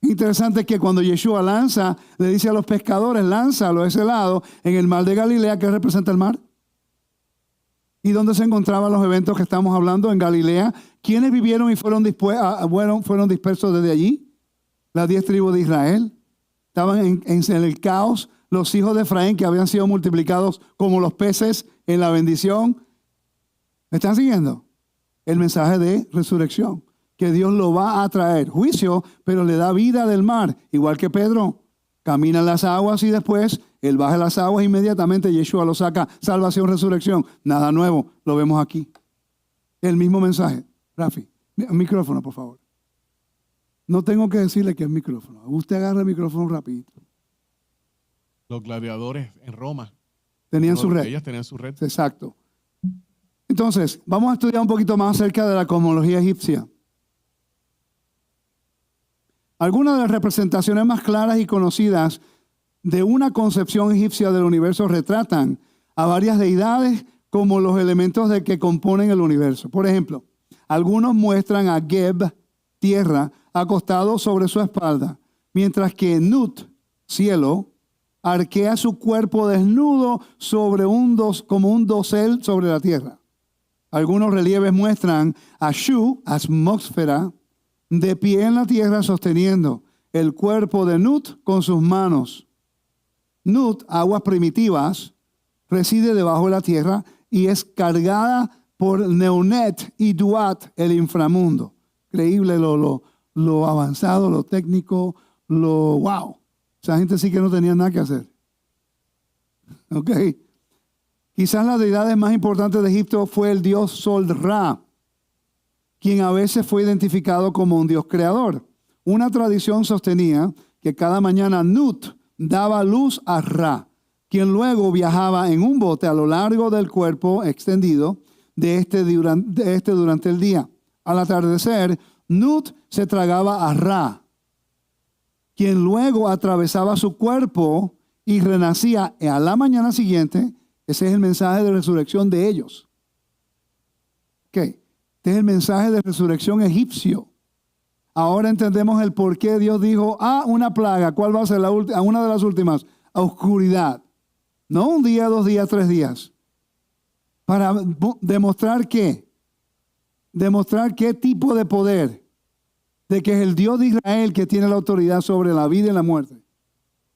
[SPEAKER 1] Interesante que cuando Yeshua le dice a los pescadores, lánzalo a ese lado, en el mar de Galilea, ¿qué representa el mar? ¿Y dónde se encontraban los eventos que estamos hablando? En Galilea. ¿Quiénes vivieron y fueron dispersos desde allí? Las 10 tribus de Israel. Estaban en el caos. Los hijos de Efraín que habían sido multiplicados como los peces en la bendición. ¿Me están siguiendo? El mensaje de resurrección. Que Dios lo va a traer. Juicio, pero le da vida del mar. Igual que Pedro. Camina en las aguas y después él baja las aguas, inmediatamente Yeshua lo saca. Salvación, resurrección. Nada nuevo. Lo vemos aquí. El mismo mensaje. Rafi, micrófono, por favor. No tengo que decirle que es micrófono. Usted agarra el micrófono rapidito.
[SPEAKER 5] Los gladiadores en Roma.
[SPEAKER 1] Tenían su red.
[SPEAKER 5] Ellas tenían su red.
[SPEAKER 1] Exacto. Entonces, vamos a estudiar un poquito más acerca de la cosmología egipcia. Algunas de las representaciones más claras y conocidas de una concepción egipcia del universo retratan a varias deidades como los elementos de que componen el universo. Por ejemplo, algunos muestran a Geb, tierra, acostado sobre su espalda, mientras que Nut, cielo, arquea su cuerpo desnudo sobre como un dosel sobre la tierra. Algunos relieves muestran a Shu, atmósfera, de pie en la tierra sosteniendo el cuerpo de Nut con sus manos. Nut, aguas primitivas, reside debajo de la tierra y es cargada por Neunet y Duat, el inframundo. Increíble lo avanzado, lo técnico, wow. Esa gente sí que no tenía nada que hacer. Ok. Quizás la deidad más importante de Egipto fue el dios Sol Ra, quien a veces fue identificado como un dios creador. Una tradición sostenía que cada mañana Nut daba luz a Ra, quien luego viajaba en un bote a lo largo del cuerpo extendido de este durante el día. Al atardecer, Nut se tragaba a Ra, quien luego atravesaba su cuerpo y renacía a la mañana siguiente. Ese es el mensaje de resurrección de ellos. Este es el mensaje de resurrección egipcio. Ahora entendemos el por qué Dios dijo, una plaga. ¿Cuál va a ser una de las últimas? Oscuridad. No un día, 2 días, 3 días. Para demostrar qué. Demostrar qué tipo de poder. De que es el Dios de Israel que tiene la autoridad sobre la vida y la muerte.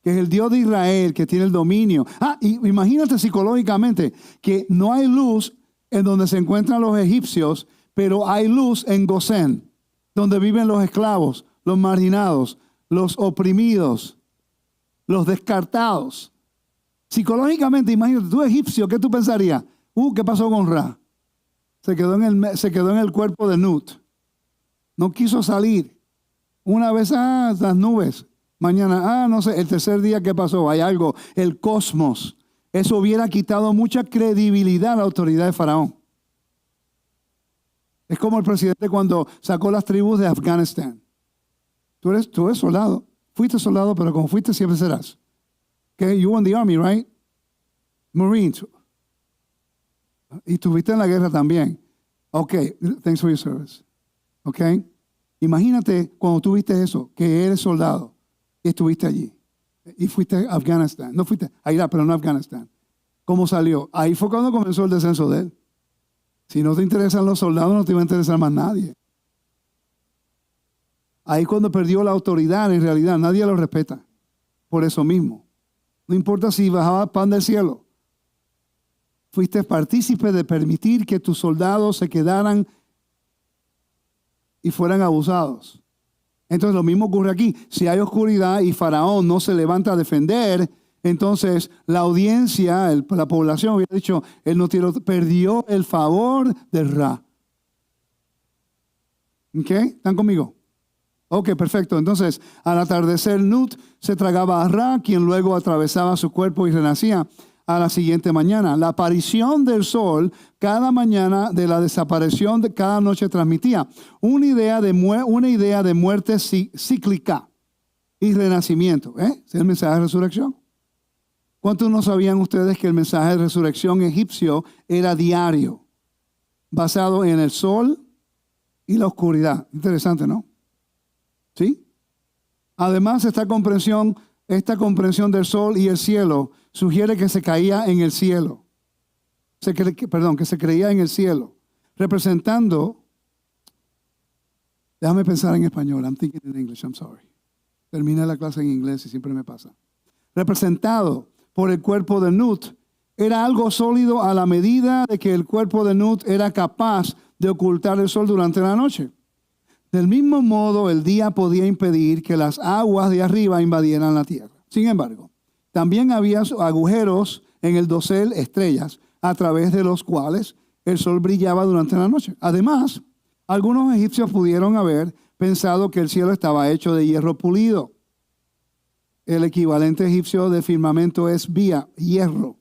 [SPEAKER 1] Que es el Dios de Israel que tiene el dominio. Y imagínate psicológicamente que no hay luz en donde se encuentran los egipcios, pero hay luz en Gosén, donde viven los esclavos, los marginados, los oprimidos, los descartados. Psicológicamente, imagínate, tú egipcio, ¿qué tú pensarías? ¿Qué pasó con Ra? Se quedó en el cuerpo de Nut. No quiso salir. Una vez, las nubes. Mañana, no sé, el tercer día, ¿qué pasó? Hay algo, el cosmos. Eso hubiera quitado mucha credibilidad a la autoridad de Faraón. Es como el presidente cuando sacó las tribus de Afganistán. Tú eres soldado. Fuiste soldado, pero como fuiste siempre serás. Okay, you were in the army, right? Marines. Y estuviste en la guerra también. Okay, thanks for your service. Okay. Imagínate cuando tú viste eso, que eres soldado. Y estuviste allí. Y fuiste a Afganistán. No fuiste a Irak, pero no a Afganistán. ¿Cómo salió? Ahí fue cuando comenzó el descenso de él. Si no te interesan los soldados, no te va a interesar más nadie. Ahí cuando perdió la autoridad, en realidad, nadie lo respeta. Por eso mismo. No importa si bajaba pan del cielo. Fuiste partícipe de permitir que tus soldados se quedaran y fueran abusados. Entonces lo mismo ocurre aquí. Si hay oscuridad y Faraón no se levanta a defender, entonces la audiencia, la población hubiera dicho, perdió el favor de Ra. ¿Ok? ¿Están conmigo? Ok, perfecto. Entonces, al atardecer, Nut se tragaba a Ra, quien luego atravesaba su cuerpo y renacía a la siguiente mañana. La aparición del sol cada mañana de la desaparición de cada noche transmitía una idea de muerte cíclica y renacimiento. ¿Es el mensaje de resurrección? ¿Cuántos no sabían ustedes que el mensaje de resurrección egipcio era diario, basado en el sol y la oscuridad? Interesante, ¿no? ¿Sí? Además, esta comprensión del sol y el cielo sugiere que se caía en el cielo. Que se creía en el cielo. Representando, déjame pensar en español. I'm thinking in English, I'm sorry. Terminé la clase en inglés y siempre me pasa. Representado por el cuerpo de Nut, era algo sólido a la medida de que el cuerpo de Nut era capaz de ocultar el sol durante la noche. Del mismo modo, el día podía impedir que las aguas de arriba invadieran la tierra. Sin embargo, también había agujeros en el dosel, estrellas, a través de los cuales el sol brillaba durante la noche. Además, algunos egipcios pudieron haber pensado que el cielo estaba hecho de hierro pulido. El equivalente egipcio de firmamento es hierro.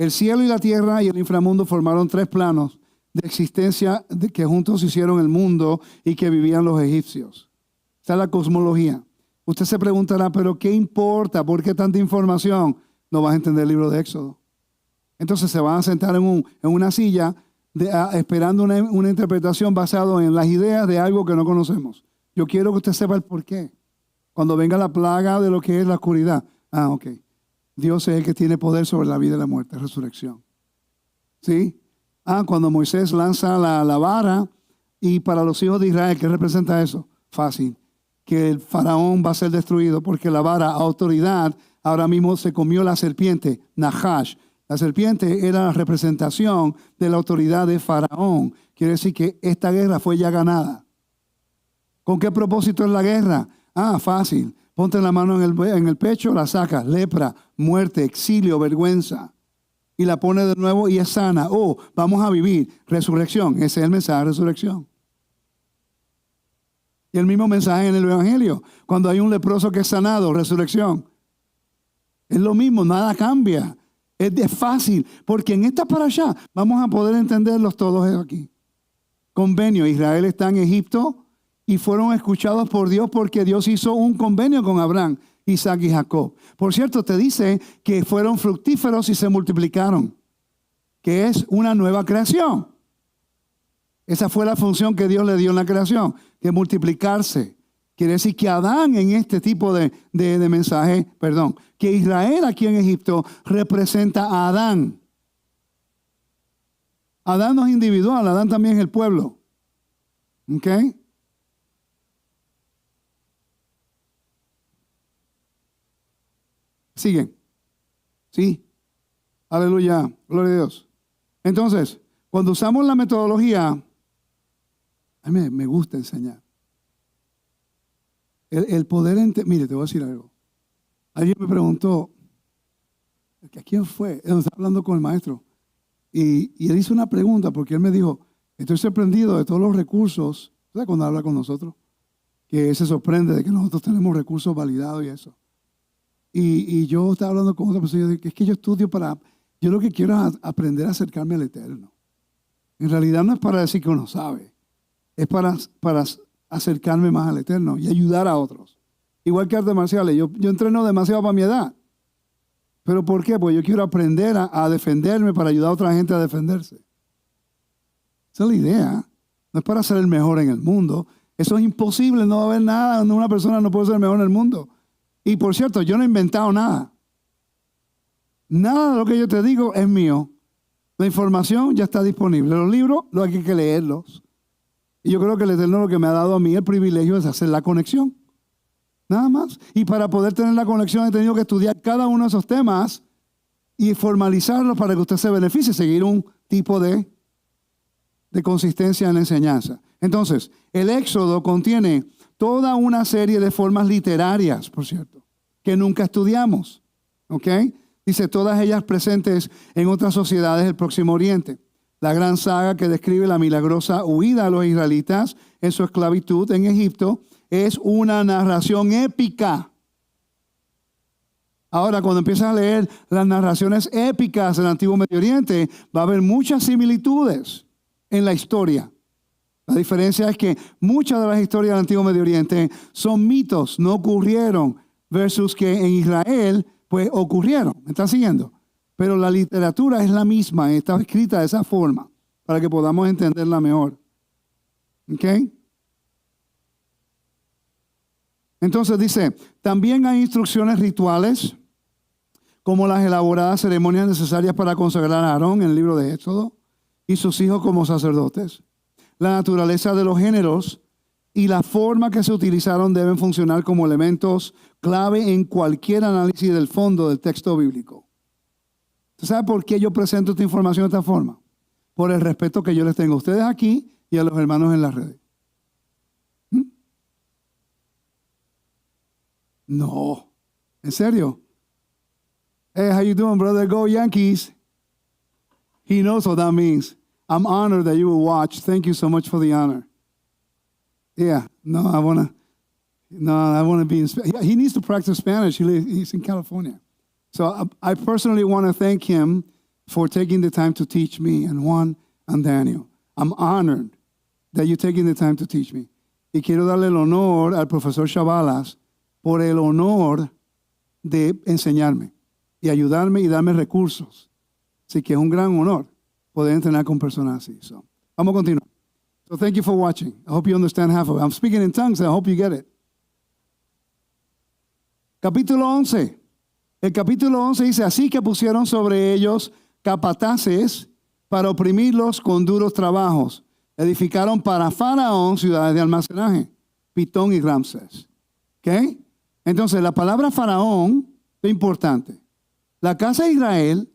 [SPEAKER 1] El cielo y la tierra y el inframundo formaron tres planos de existencia que juntos hicieron el mundo y que vivían los egipcios. Esta es la cosmología. Usted se preguntará, ¿pero qué importa? ¿Por qué tanta información? No vas a entender el libro de Éxodo. Entonces se van a sentar en una silla esperando una interpretación basada en las ideas de algo que no conocemos. Yo quiero que usted sepa el por qué. Cuando venga la plaga de lo que es la oscuridad. Ok. Dios es el que tiene poder sobre la vida y la muerte, resurrección. ¿Sí? Cuando Moisés lanza la vara y para los hijos de Israel, ¿qué representa eso? Fácil. Que el faraón va a ser destruido porque la vara, autoridad, ahora mismo se comió la serpiente, Nahash. La serpiente era la representación de la autoridad de faraón. Quiere decir que esta guerra fue ya ganada. ¿Con qué propósito es la guerra? Fácil. Ponte la mano en el pecho, la sacas, lepra, muerte, exilio, vergüenza. Y la pone de nuevo y es sana. Vamos a vivir. Resurrección. Ese es el mensaje de resurrección. Y el mismo mensaje en el Evangelio. Cuando hay un leproso que es sanado, resurrección. Es lo mismo, nada cambia. Es fácil, porque en esta parashá vamos a poder entenderlos todos aquí. Convenio. Israel está en Egipto y fueron escuchados por Dios porque Dios hizo un convenio con Abraham, Isaac y Jacob. Por cierto, te dice que fueron fructíferos y se multiplicaron, que es una nueva creación. Esa fue la función que Dios le dio en la creación, que multiplicarse. Quiere decir que Adán en este tipo de mensaje, que Israel aquí en Egipto representa a Adán. Adán no es individual, Adán también es el pueblo. ¿Ok? Siguen. Sí. Aleluya. Gloria a Dios. Entonces, cuando usamos la metodología, a mí me gusta enseñar. El poder, mire, te voy a decir algo. Alguien me preguntó, ¿a quién fue? Estaba hablando con el maestro. Y él hizo una pregunta porque él me dijo, estoy sorprendido de todos los recursos. ¿Sabes cuando habla con nosotros? Que se sorprende de que nosotros tenemos recursos validados y eso. Y yo estaba hablando con otra persona y yo dije, es que yo estudio yo lo que quiero es aprender a acercarme al Eterno. En realidad no es para decir que uno sabe, es para acercarme más al Eterno y ayudar a otros. Igual que artes marciales, yo entreno demasiado para mi edad. ¿Pero por qué? Pues yo quiero aprender a defenderme para ayudar a otra gente a defenderse. Esa es la idea. No es para ser el mejor en el mundo. Eso es imposible, no va a haber nada donde una persona no puede ser el mejor en el mundo. Y por cierto, yo no he inventado nada. Nada de lo que yo te digo es mío. La información ya está disponible. Los libros, hay que leerlos. Y yo creo que el Eterno lo que me ha dado a mí el privilegio es hacer la conexión. Nada más. Y para poder tener la conexión he tenido que estudiar cada uno de esos temas y formalizarlos para que usted se beneficie, seguir un tipo de consistencia en la enseñanza. Entonces, el Éxodo contiene toda una serie de formas literarias, por cierto, que nunca estudiamos. ¿Ok? Dice, todas ellas presentes en otras sociedades del Próximo Oriente. La gran saga que describe la milagrosa huida de los israelitas en su esclavitud en Egipto es una narración épica. Ahora, cuando empiezas a leer las narraciones épicas del Antiguo Medio Oriente, va a haber muchas similitudes en la historia. La diferencia es que muchas de las historias del Antiguo Medio Oriente son mitos, no ocurrieron, versus que en Israel, pues ocurrieron. ¿Me están siguiendo? Pero la literatura es la misma, está escrita de esa forma, para que podamos entenderla mejor. ¿Ok? Entonces dice, también hay instrucciones rituales, como las elaboradas ceremonias necesarias para consagrar a Aarón en el libro de Éxodo y sus hijos como sacerdotes. La naturaleza de los géneros y la forma que se utilizaron deben funcionar como elementos clave en cualquier análisis del fondo del texto bíblico. ¿Usted sabe por qué yo presento esta información de esta forma? Por el respeto que yo les tengo a ustedes aquí y a los hermanos en las redes. No, ¿en serio? Hey, how you doing, brother? Go Yankees. He knows what that means. I'm honored that you will watch. Thank you so much for the honor. Yeah, I want to be in Spanish. He needs to practice Spanish. He's in California. So I personally want to thank him for taking the time to teach me, and Juan and Daniel. I'm honored that you're taking the time to teach me. Y quiero darle el honor al profesor Chavalas por el honor de enseñarme y ayudarme y darme recursos. Así que es un gran honor poder entrenar con personas así. So, vamos a continuar. So thank you for watching. I hope you understand half of it. I'm speaking in tongues and I hope you get it. Capítulo 11. El capítulo 11 dice, así que pusieron sobre ellos capataces para oprimirlos con duros trabajos. Edificaron para Faraón ciudades de almacenaje, Pitón y Ramsés. ¿Ok? Entonces, la palabra Faraón es importante. La casa de Israel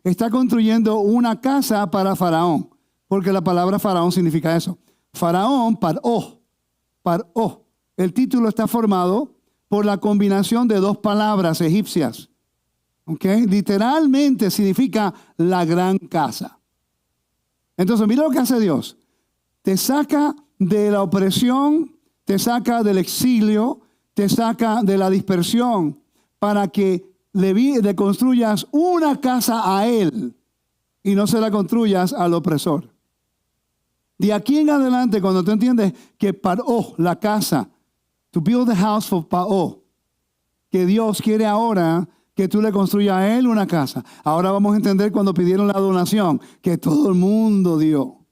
[SPEAKER 1] está construyendo una casa para Faraón, porque la palabra Faraón significa eso. Faraón, paró. El título está formado por la combinación de dos palabras egipcias. ¿Ok? Literalmente significa la gran casa. Entonces, mira lo que hace Dios. Te saca de la opresión, te saca del exilio, te saca de la dispersión para que le construyas una casa a Él y no se la construyas al opresor. De aquí en adelante, cuando tú entiendes que paró la casa, to build the house for Pa'ó, que Dios quiere ahora que tú le construyas a Él una casa. Ahora vamos a entender cuando pidieron la donación, que todo el mundo dio.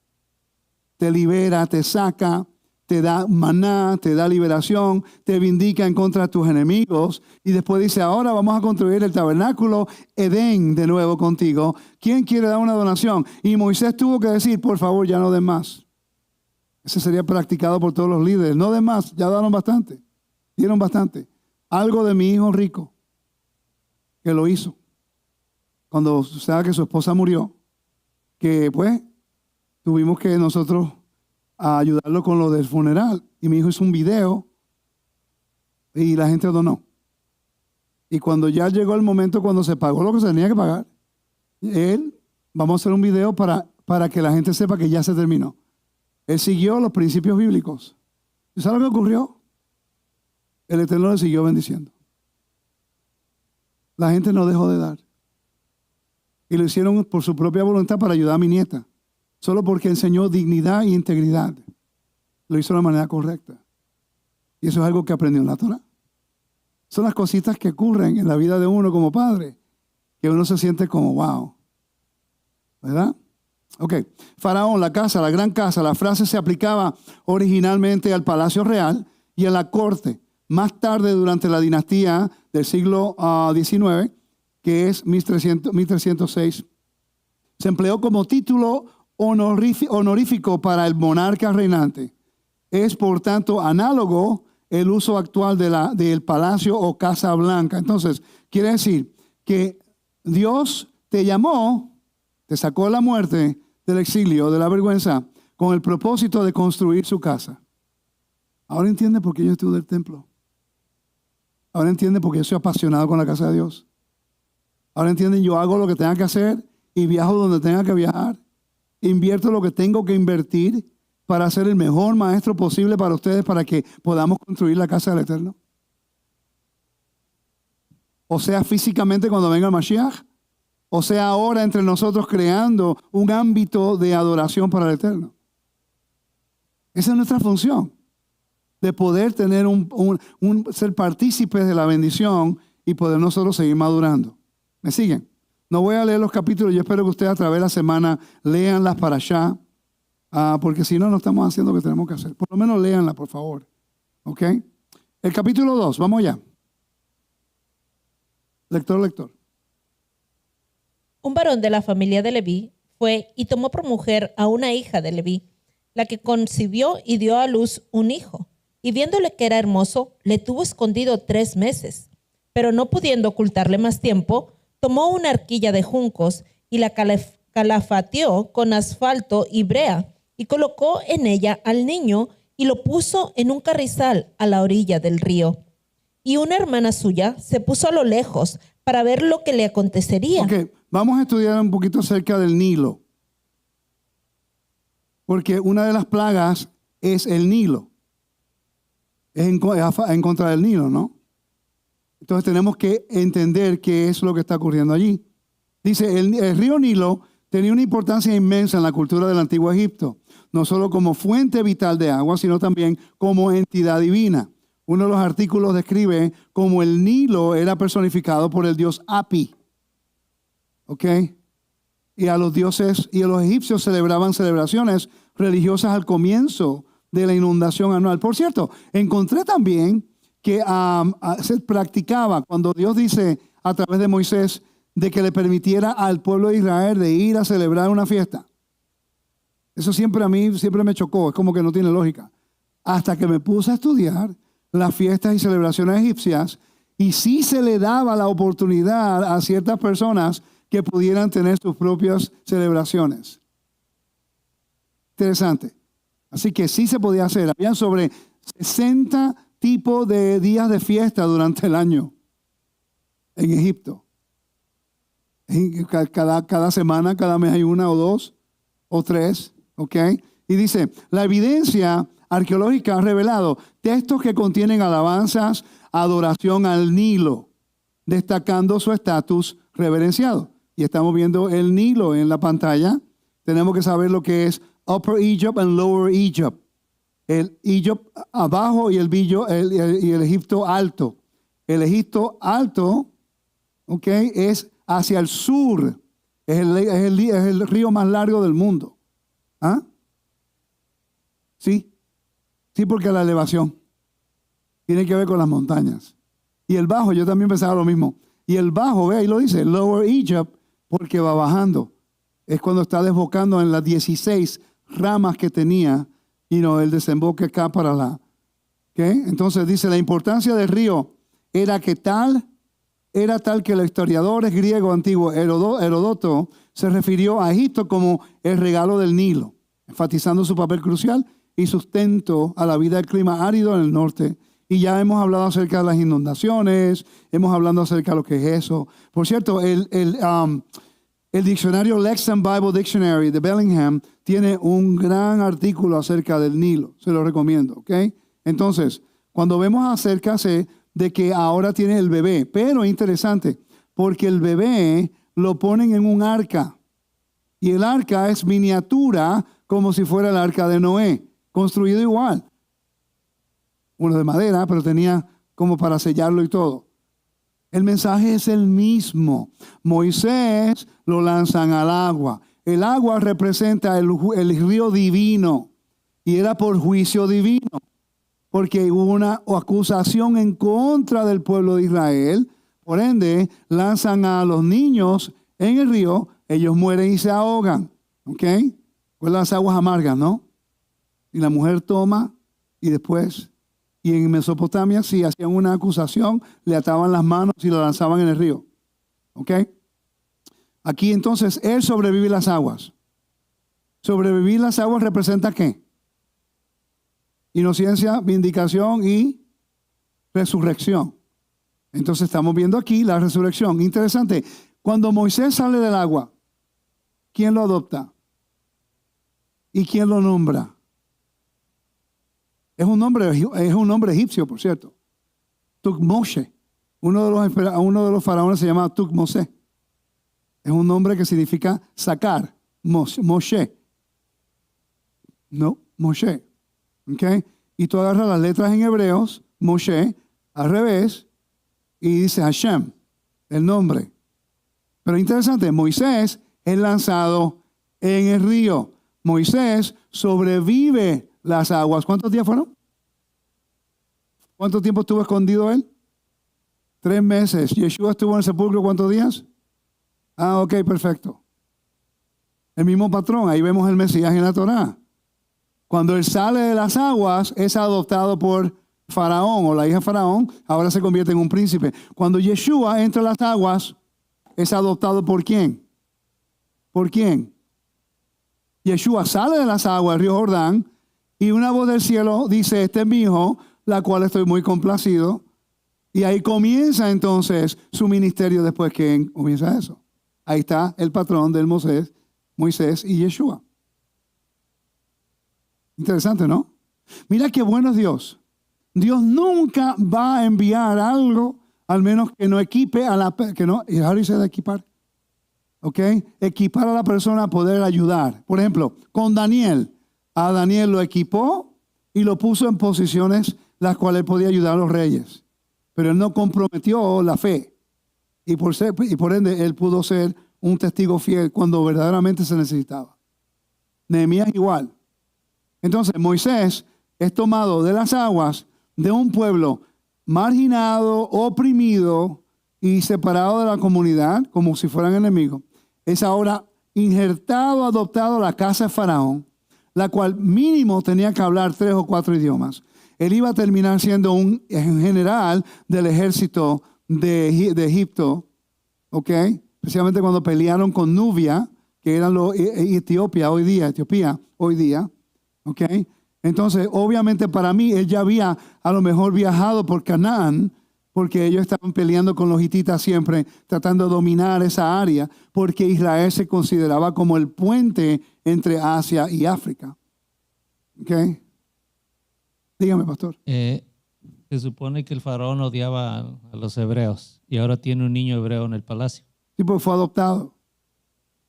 [SPEAKER 1] Te libera, te saca, te da maná, te da liberación, te vindica en contra de tus enemigos. Y después dice, ahora vamos a construir el tabernáculo Edén de nuevo contigo. ¿Quién quiere dar una donación? Y Moisés tuvo que decir, por favor, ya no den más. Ese sería practicado por todos los líderes. No den más, ya dieron bastante. Dieron bastante. Algo de mi hijo rico, que lo hizo. Cuando sabe que su esposa murió, que pues tuvimos que nosotros ayudarlo con lo del funeral. Y mi hijo hizo un video y la gente donó. Y cuando ya llegó el momento, cuando se pagó lo que se tenía que pagar, vamos a hacer un video para que la gente sepa que ya se terminó. Él siguió los principios bíblicos. ¿Y sabe lo que ocurrió? El Eterno le siguió bendiciendo. La gente no dejó de dar. Y lo hicieron por su propia voluntad para ayudar a mi nieta. Solo porque enseñó dignidad e integridad. Lo hizo de la manera correcta. Y eso es algo que aprendió en la Torah. Son las cositas que ocurren en la vida de uno como padre, que uno se siente como wow. ¿Verdad? Ok. Faraón, la casa, la gran casa. La frase se aplicaba originalmente al palacio real y a la corte. Más tarde, durante la dinastía del siglo XIX, que es 1306, se empleó como título honorífico para el monarca reinante. Es, por tanto, análogo el uso actual del palacio o casa blanca. Entonces, quiere decir que Dios te llamó, te sacó de la muerte, del exilio, de la vergüenza, con el propósito de construir su casa. Ahora entiende por qué yo estudio el templo. Ahora entienden por qué yo soy apasionado con la casa de Dios. Ahora entienden, yo hago lo que tenga que hacer y viajo donde tenga que viajar. Invierto lo que tengo que invertir para ser el mejor maestro posible para ustedes, para que podamos construir la casa del Eterno. O sea, físicamente cuando venga el Mashiach, o sea, ahora entre nosotros creando un ámbito de adoración para el Eterno. Esa es nuestra función. De poder tener ser partícipes de la bendición y poder nosotros seguir madurando. ¿Me siguen? No voy a leer los capítulos, yo espero que ustedes a través de la semana leanlas para allá, porque si no, no estamos haciendo lo que tenemos que hacer. Por lo menos léanlas, por favor. ¿Ok? El capítulo 2, vamos allá. Lector.
[SPEAKER 2] Un varón de la familia de Leví fue y tomó por mujer a una hija de Leví, la que concibió y dio a luz un hijo. Y viéndole que era hermoso, le tuvo escondido 3 meses. Pero no pudiendo ocultarle más tiempo, tomó una arquilla de juncos y la calafateó con asfalto y brea, y colocó en ella al niño y lo puso en un carrizal a la orilla del río. Y una hermana suya se puso a lo lejos para ver lo que le acontecería.
[SPEAKER 1] Ok, vamos a estudiar un poquito acerca del Nilo. Porque una de las plagas es el Nilo. Es en contra del Nilo, ¿no? Entonces tenemos que entender qué es lo que está ocurriendo allí. Dice, el río Nilo tenía una importancia inmensa en la cultura del antiguo Egipto, no solo como fuente vital de agua, sino también como entidad divina. Uno de los artículos describe cómo el Nilo era personificado por el dios Api. ¿Ok? Y a los dioses y a los egipcios celebraban celebraciones religiosas al comienzo de la inundación anual. Por cierto, encontré también que se practicaba cuando Dios dice a través de Moisés de que le permitiera al pueblo de Israel de ir a celebrar una fiesta. Eso a mí siempre me chocó, es como que no tiene lógica. Hasta que me puse a estudiar las fiestas y celebraciones egipcias y sí se le daba la oportunidad a ciertas personas que pudieran tener sus propias celebraciones. Interesante. Así que sí se podía hacer. Habían sobre 60 tipos de días de fiesta durante el año en Egipto. Cada semana, cada mes hay una o dos o tres, ¿ok? Y dice, la evidencia arqueológica ha revelado textos que contienen alabanzas, adoración al Nilo, destacando su estatus reverenciado. Y estamos viendo el Nilo en la pantalla. Tenemos que saber lo que es Upper Egypt and Lower Egypt. El Egypt abajo y el Egipto alto. El Egipto alto, ¿ok?, es hacia el sur. Es el río más largo del mundo. ¿Ah? Sí. Sí, porque la elevación tiene que ver con las montañas. Y el bajo, yo también pensaba lo mismo. Y el bajo, ve ahí lo dice, Lower Egypt, porque va bajando. Es cuando está desbocando en las 16 ramas que tenía, el desemboque acá para la. ¿Okay? Entonces dice, la importancia del río era tal que los historiadores griegos antiguos, Heródoto, se refirió a Egipto como el regalo del Nilo, enfatizando su papel crucial y sustento a la vida del clima árido en el norte. Y ya hemos hablado acerca de las inundaciones, hemos hablado acerca de lo que es eso. Por cierto, el diccionario Lexham Bible Dictionary de Bellingham tiene un gran artículo acerca del Nilo. Se lo recomiendo, ¿ok? Entonces, cuando vemos acerca de que ahora tiene el bebé, pero interesante, porque el bebé lo ponen en un arca. Y el arca es miniatura como si fuera el arca de Noé, construido igual. Uno de madera, pero tenía como para sellarlo y todo. El mensaje es el mismo. Moisés lo lanzan al agua. El agua representa el río divino y era por juicio divino, porque hubo una acusación en contra del pueblo de Israel. Por ende, lanzan a los niños en el río, ellos mueren y se ahogan. ¿Ok? Pues las aguas amargas, ¿no? Y la mujer toma y después... Y en Mesopotamia, si hacían una acusación, le ataban las manos y lo lanzaban en el río. ¿Ok? Aquí entonces, él sobrevive las aguas. Sobrevivir las aguas representa ¿qué? Inocencia, vindicación y resurrección. Entonces estamos viendo aquí la resurrección. Interesante. Cuando Moisés sale del agua, ¿quién lo adopta? ¿Y quién lo nombra? Es un nombre egipcio, por cierto. Tutmose. Uno de los faraones se llama Tutmose. Es un nombre que significa sacar. Moshe. No, Moshe. ¿Okay? Y tú agarras las letras en hebreos, Moshe, al revés, y dice Hashem, el nombre. Pero interesante, Moisés es lanzado en el río. Moisés sobrevive las aguas. ¿Cuántos días fueron? ¿Cuánto tiempo estuvo escondido él? 3 meses. Yeshua estuvo en el sepulcro, ¿cuántos días? Ok, perfecto. El mismo patrón, ahí vemos el Mesías en la Torá. Cuando él sale de las aguas, es adoptado por Faraón o la hija de Faraón, ahora se convierte en un príncipe. Cuando Yeshua entra a las aguas, es adoptado ¿por quién? ¿Por quién? Yeshua sale de las aguas del río Jordán y una voz del cielo dice, este es mi hijo, la cual estoy muy complacido. Y ahí comienza entonces su ministerio después que comienza eso. Ahí está el patrón del Moisés y Yeshua. Interesante, ¿no? Mira qué bueno es Dios. Dios nunca va a enviar algo, al menos que no equipe a la... que no, ¿y ahora dice de equipar? ¿ok? Equipar a la persona a poder ayudar. Por ejemplo, con Daniel. A Daniel lo equipó y lo puso en posiciones las cuales él podía ayudar a los reyes. Pero él no comprometió la fe. Y por ende, él pudo ser un testigo fiel cuando verdaderamente se necesitaba. Nehemías igual. Entonces, Moisés es tomado de las aguas de un pueblo marginado, oprimido y separado de la comunidad, como si fueran enemigos. Es ahora injertado, adoptado a la casa de Faraón, la cual mínimo tenía que hablar 3 o 4 idiomas. Él iba a terminar siendo un general del ejército de Egipto, ¿ok? Especialmente cuando pelearon con Nubia, que eran los Etiopía hoy día, ¿ok? Entonces, obviamente para mí, él ya había a lo mejor viajado por Canaán, porque ellos estaban peleando con los hititas siempre, tratando de dominar esa área, porque Israel se consideraba como el puente entre Asia y África. ¿Ok? Dígame, pastor.
[SPEAKER 3] Se supone que el faraón odiaba a los hebreos y ahora tiene un niño hebreo en el palacio.
[SPEAKER 1] Sí, pues fue adoptado.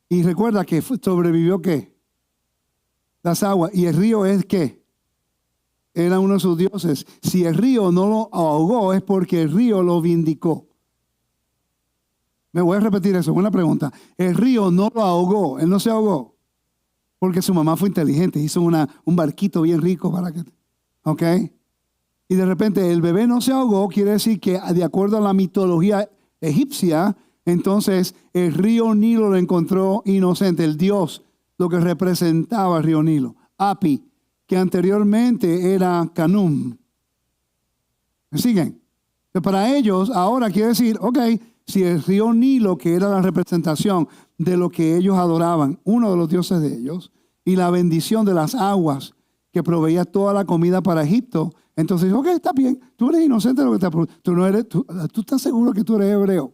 [SPEAKER 1] Y recuerda que sobrevivió, ¿qué? Las aguas. ¿Y el río es qué? Era uno de sus dioses. Si el río no lo ahogó, es porque el río lo vindicó. Me voy a repetir eso, buena pregunta. El río no lo ahogó, él no se ahogó, porque su mamá fue inteligente, hizo un barquito bien rico para que... ¿Ok? Y de repente el bebé no se ahogó, quiere decir que de acuerdo a la mitología egipcia, entonces el río Nilo lo encontró inocente, el dios, lo que representaba el río Nilo. Api, que anteriormente era Canum. ¿Me siguen? Para ellos, ahora quiere decir, ok, si el río Nilo, que era la representación de lo que ellos adoraban, uno de los dioses de ellos, y la bendición de las aguas que proveía toda la comida para Egipto, entonces, ok, está bien, tú eres inocente de lo que tú estás seguro que tú eres hebreo.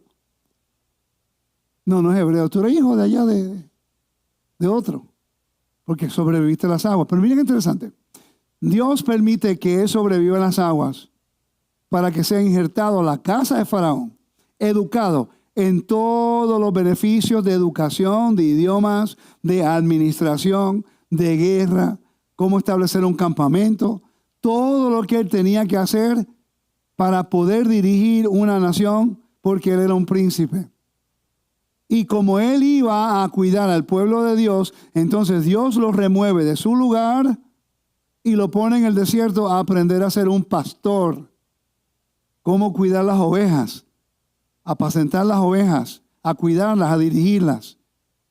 [SPEAKER 1] No, no es hebreo, tú eres hijo de allá de otro, porque sobreviviste a las aguas. Pero miren qué interesante, Dios permite que él sobreviva a las aguas para que sea injertado a la casa de Faraón, educado en todos los beneficios de educación, de idiomas, de administración, de guerra, cómo establecer un campamento, todo lo que él tenía que hacer para poder dirigir una nación, porque él era un príncipe. Y como él iba a cuidar al pueblo de Dios, entonces Dios lo remueve de su lugar y lo pone en el desierto a aprender a ser un pastor. Cómo cuidar las ovejas, apacentar las ovejas, a cuidarlas, a dirigirlas.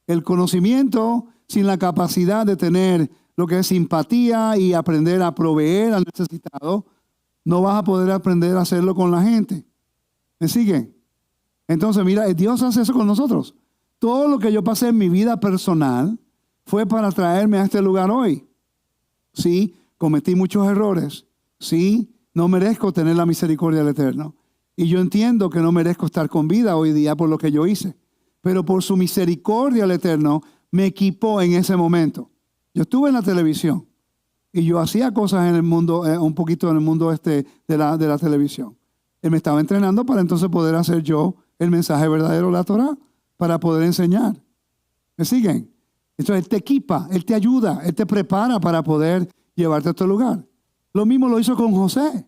[SPEAKER 1] El conocimiento sin la capacidad de tener lo que es simpatía y aprender a proveer al necesitado, no vas a poder aprender a hacerlo con la gente. ¿Me siguen? Entonces, mira, Dios hace eso con nosotros. Todo lo que yo pasé en mi vida personal fue para traerme a este lugar hoy. Sí, cometí muchos errores. Sí, no merezco tener la misericordia del Eterno. Y yo entiendo que no merezco estar con vida hoy día por lo que yo hice. Pero por su misericordia el Eterno me equipó en ese momento. Yo estuve en la televisión y yo hacía cosas en el mundo, un poquito en el mundo de la televisión. Él me estaba entrenando para entonces poder hacer yo el mensaje verdadero de la Torah, para poder enseñar. ¿Me siguen? Entonces Él te equipa, Él te ayuda, Él te prepara para poder llevarte a este lugar. Lo mismo lo hizo con José.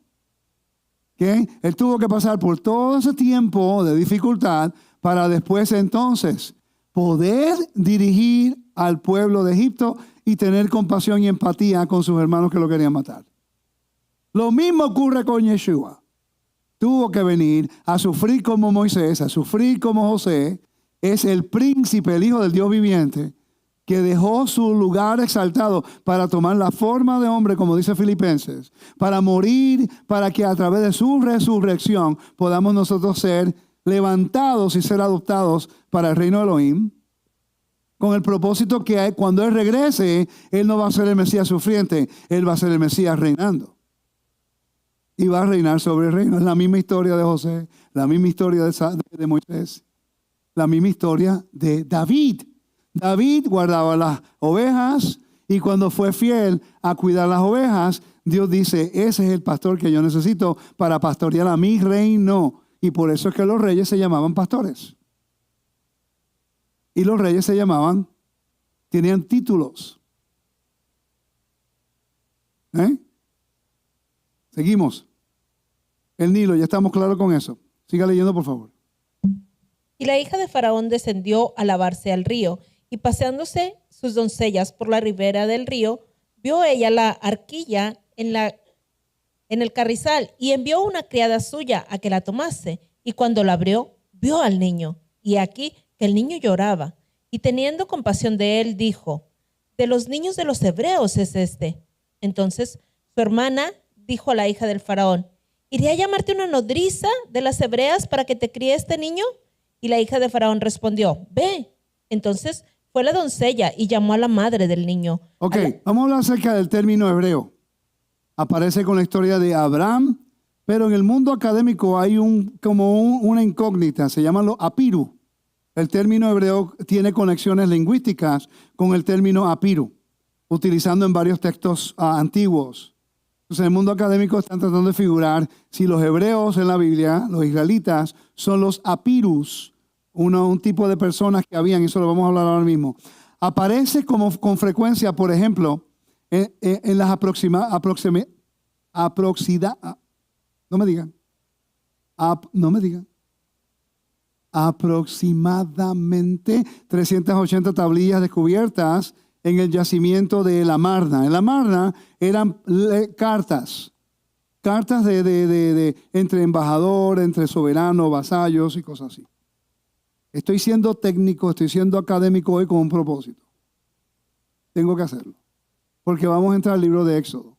[SPEAKER 1] ¿Okay? Él tuvo que pasar por todo ese tiempo de dificultad para después entonces poder dirigir al pueblo de Egipto y tener compasión y empatía con sus hermanos que lo querían matar. Lo mismo ocurre con Yeshua. Tuvo que venir a sufrir como Moisés, a sufrir como José. Es el príncipe, el hijo del Dios viviente, que dejó su lugar exaltado para tomar la forma de hombre, como dice Filipenses, para morir, para que a través de su resurrección podamos nosotros ser levantados y ser adoptados para el reino de Elohim, con el propósito que cuando Él regrese, Él no va a ser el Mesías sufriente, Él va a ser el Mesías reinando. Y va a reinar sobre el reino. Es la misma historia de José, la misma historia de Moisés, la misma historia de David. David guardaba las ovejas y cuando fue fiel a cuidar las ovejas, Dios dice, ese es el pastor que yo necesito para pastorear a mi reino. Y por eso es que los reyes se llamaban pastores. Y los reyes se llamaban, tenían títulos. Seguimos. El Nilo, ya estamos claros con eso. Siga leyendo, por favor.
[SPEAKER 2] Y la hija de Faraón descendió a lavarse al río, y paseándose sus doncellas por la ribera del río, vio ella la arquilla en el carrizal, y envió una criada suya a que la tomase. Y cuando la abrió, vio al niño, y aquí que el niño lloraba. Y teniendo compasión de él, dijo: de los niños de los hebreos es este. Entonces su hermana dijo a la hija del Faraón: ¿iré a llamarte una nodriza de las hebreas para que te críe este niño? Y la hija de Faraón respondió: ve. Entonces fue la doncella y llamó a la madre del niño.
[SPEAKER 1] Ok, vamos a hablar acerca del término hebreo. Aparece con la historia de Abraham, pero en el mundo académico hay una incógnita, se llama lo apiru. El término hebreo tiene conexiones lingüísticas con el término apiru, utilizando en varios textos antiguos. Entonces, en el mundo académico están tratando de figurar si los hebreos en la Biblia, los israelitas, son los apirus, un tipo de personas que habían, y eso lo vamos a hablar ahora mismo. Aparece con frecuencia, por ejemplo, en las aproximadamente 380 tablillas descubiertas en el yacimiento de La Marna. En La Marna eran cartas de entre embajador, entre soberano, vasallos y cosas así. Estoy siendo técnico, estoy siendo académico hoy con un propósito. Tengo que hacerlo, porque vamos a entrar al libro de Éxodo.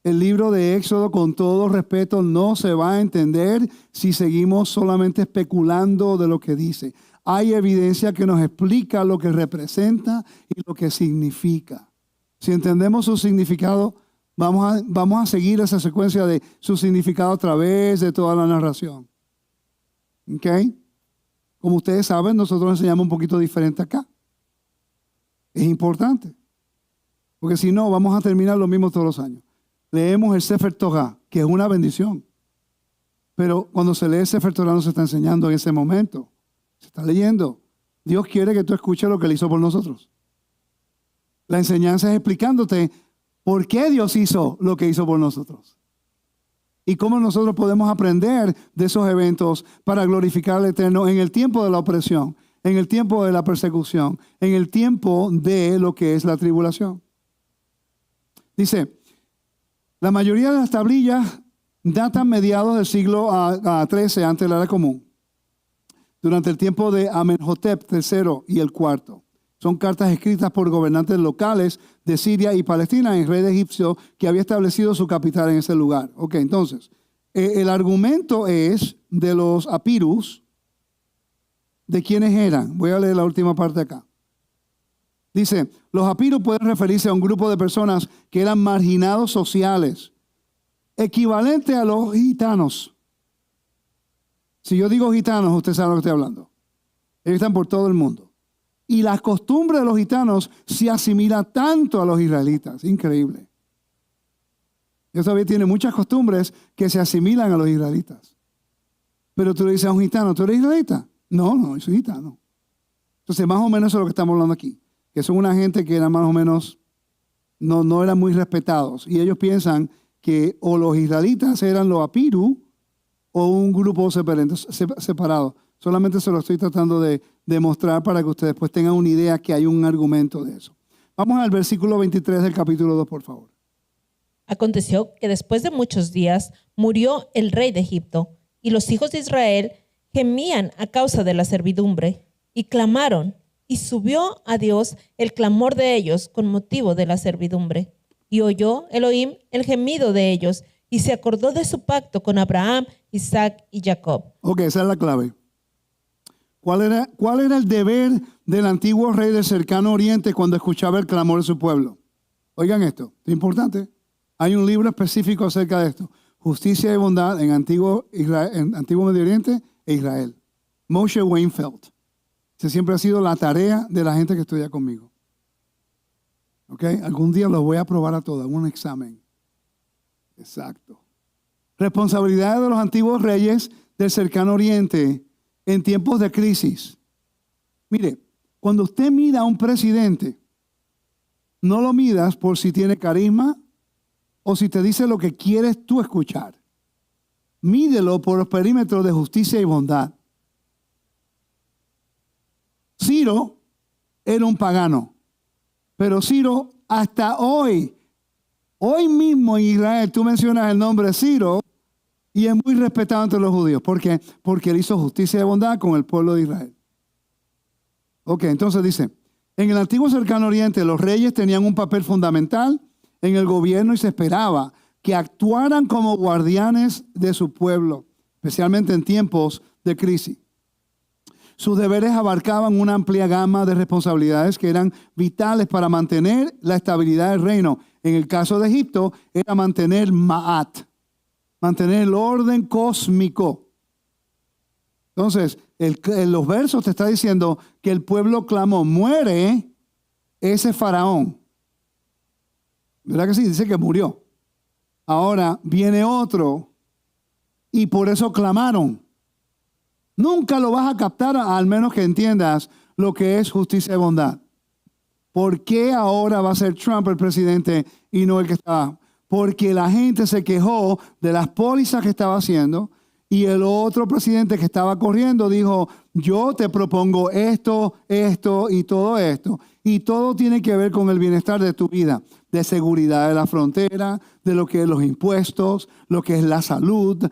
[SPEAKER 1] El libro de Éxodo, con todo respeto, no se va a entender si seguimos solamente especulando de lo que dice. Hay evidencia que nos explica lo que representa y lo que significa. Si entendemos su significado, vamos a seguir esa secuencia de su significado a través de toda la narración. ¿Ok? Como ustedes saben, nosotros enseñamos un poquito diferente acá. Es importante. Porque si no, vamos a terminar lo mismo todos los años. Leemos el Sefer Torah, que es una bendición. Pero cuando se lee el Sefer Torah no se está enseñando en ese momento. Se está leyendo. Dios quiere que tú escuches lo que Él hizo por nosotros. La enseñanza es explicándote por qué Dios hizo lo que hizo por nosotros. Y cómo nosotros podemos aprender de esos eventos para glorificar al Eterno en el tiempo de la opresión, en el tiempo de la persecución, en el tiempo de lo que es la tribulación. Dice, la mayoría de las tablillas datan mediados del siglo XIII antes de la era común, durante el tiempo de Amenhotep III y el IV. Son cartas escritas por gobernantes locales de Siria y Palestina, el rey de Egipto que había establecido su capital en ese lugar. Ok, entonces, el argumento es de los apirus. ¿De quiénes eran? Voy a leer la última parte acá. Dice, los apirus pueden referirse a un grupo de personas que eran marginados sociales, equivalente a los gitanos. Si yo digo gitanos, usted sabe lo que estoy hablando. Ellos están por todo el mundo. Y las costumbres de los gitanos se asimilan tanto a los israelitas. Increíble. Dios todavía tiene muchas costumbres que se asimilan a los israelitas. Pero tú le dices a un gitano, ¿tú eres israelita? No, no, soy gitano. Entonces, más o menos eso es lo que estamos hablando aquí. Que son una gente que eran más o menos, no eran muy respetados. Y ellos piensan que o los israelitas eran los apirus o un grupo separado. Solamente se lo estoy tratando de demostrar para que ustedes pues tengan una idea que hay un argumento de eso. Vamos al versículo 23 del capítulo 2, por favor.
[SPEAKER 2] Aconteció que después de muchos días murió el rey de Egipto, y los hijos de Israel gemían a causa de la servidumbre, y clamaron, y subió a Dios el clamor de ellos con motivo de la servidumbre. Y oyó Elohim el gemido de ellos, y se acordó de su pacto con Abraham, Isaac y Jacob.
[SPEAKER 1] Ok, esa es la clave. ¿Cuál era el deber del antiguo rey del cercano oriente cuando escuchaba el clamor de su pueblo? Oigan esto, es importante. Hay un libro específico acerca de esto. Justicia y bondad en Antiguo Medio Oriente e Israel. Moshe Weinfeld. Esa siempre ha sido la tarea de la gente que estudia conmigo. ¿Ok? Algún día los voy a probar a todos, un examen. Exacto. Responsabilidad de los antiguos reyes del cercano oriente en tiempos de crisis. Mire, Cuando usted mida a un presidente, no lo midas por si tiene carisma o si te dice lo que quieres tú escuchar. Mídelo por los perímetros de justicia y bondad. Ciro era un pagano, pero Ciro hasta hoy mismo en Israel, tú mencionas el nombre de Ciro y es muy respetado entre los judíos. ¿Por qué? Porque él hizo justicia y bondad con el pueblo de Israel. Ok, entonces dice, en el antiguo cercano oriente los reyes tenían un papel fundamental en el gobierno y se esperaba que actuaran como guardianes de su pueblo, especialmente en tiempos de crisis. Sus deberes abarcaban una amplia gama de responsabilidades que eran vitales para mantener la estabilidad del reino. En el caso de Egipto, era mantener Ma'at, mantener el orden cósmico. Entonces, en los versos te está diciendo que el pueblo clamó, muere ese faraón. ¿Verdad que sí? Dice que murió. Ahora viene otro y por eso clamaron. Nunca lo vas a captar al menos que entiendas lo que es justicia y bondad. ¿Por qué ahora va a ser Trump el presidente y no el que estaba? Porque la gente se quejó de las pólizas que estaba haciendo y el otro presidente que estaba corriendo dijo, yo te propongo esto, esto y todo esto. Y todo tiene que ver con el bienestar de tu vida, de seguridad de la frontera, de lo que es los impuestos, lo que es la salud,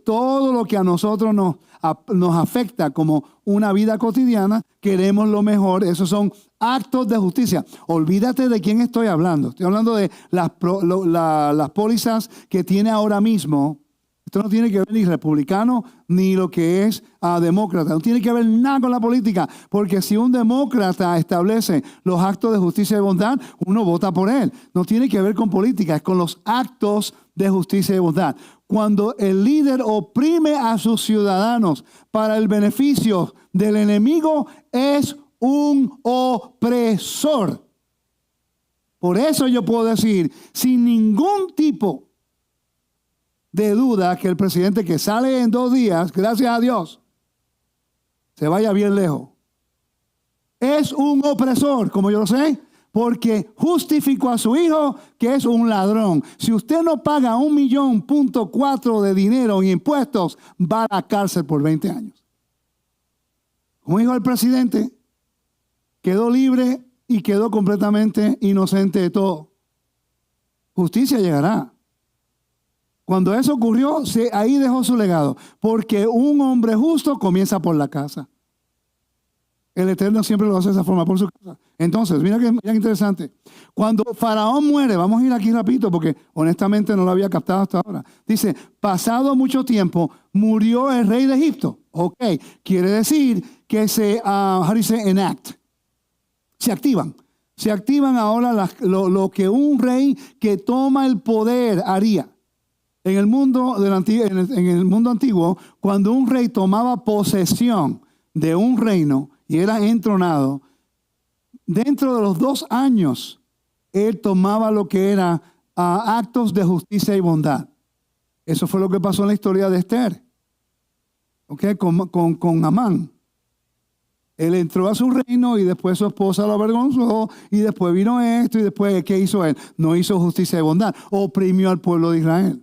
[SPEAKER 1] todo lo que a nosotros nos afecta como una vida cotidiana, queremos lo mejor. Esos son actos de justicia. Olvídate de quién estoy hablando. Estoy hablando de las pólizas que tiene ahora mismo. Esto no tiene que ver ni republicano ni lo que es demócrata. No tiene que ver nada con la política. Porque si un demócrata establece los actos de justicia y bondad, uno vota por él. No tiene que ver con política, es con los actos de justicia y bondad. Cuando el líder oprime a sus ciudadanos para el beneficio del enemigo, es un opresor. Por eso yo puedo decir, sin ningún tipo de duda, que el presidente que sale en 2 días, gracias a Dios, se vaya bien lejos. Es un opresor, como yo lo sé, porque justificó a su hijo que es un ladrón. Si usted no paga 1.4 millones de dinero en impuestos, va a la cárcel por 20 años. Como hijo del presidente, quedó libre y quedó completamente inocente de todo. Justicia llegará. Cuando eso ocurrió, ahí dejó su legado. Porque un hombre justo comienza por la casa. El Eterno siempre lo hace de esa forma, por su casa. Entonces, mira que interesante. Cuando Faraón muere, vamos a ir aquí rapidito porque honestamente no lo había captado hasta ahora. Dice, pasado mucho tiempo, murió el rey de Egipto. Ok, quiere decir que se enact. Se activan. Se activan ahora lo que un rey que toma el poder haría. En el mundo antiguo, cuando un rey tomaba posesión de un reino y era entronado, dentro de los 2 años, él tomaba lo que era actos de justicia y bondad. Eso fue lo que pasó en la historia de Esther, ¿okay? con Amán. Él entró a su reino y después su esposa lo avergonzó y después vino esto y después, ¿qué hizo él? No hizo justicia y bondad, oprimió al pueblo de Israel.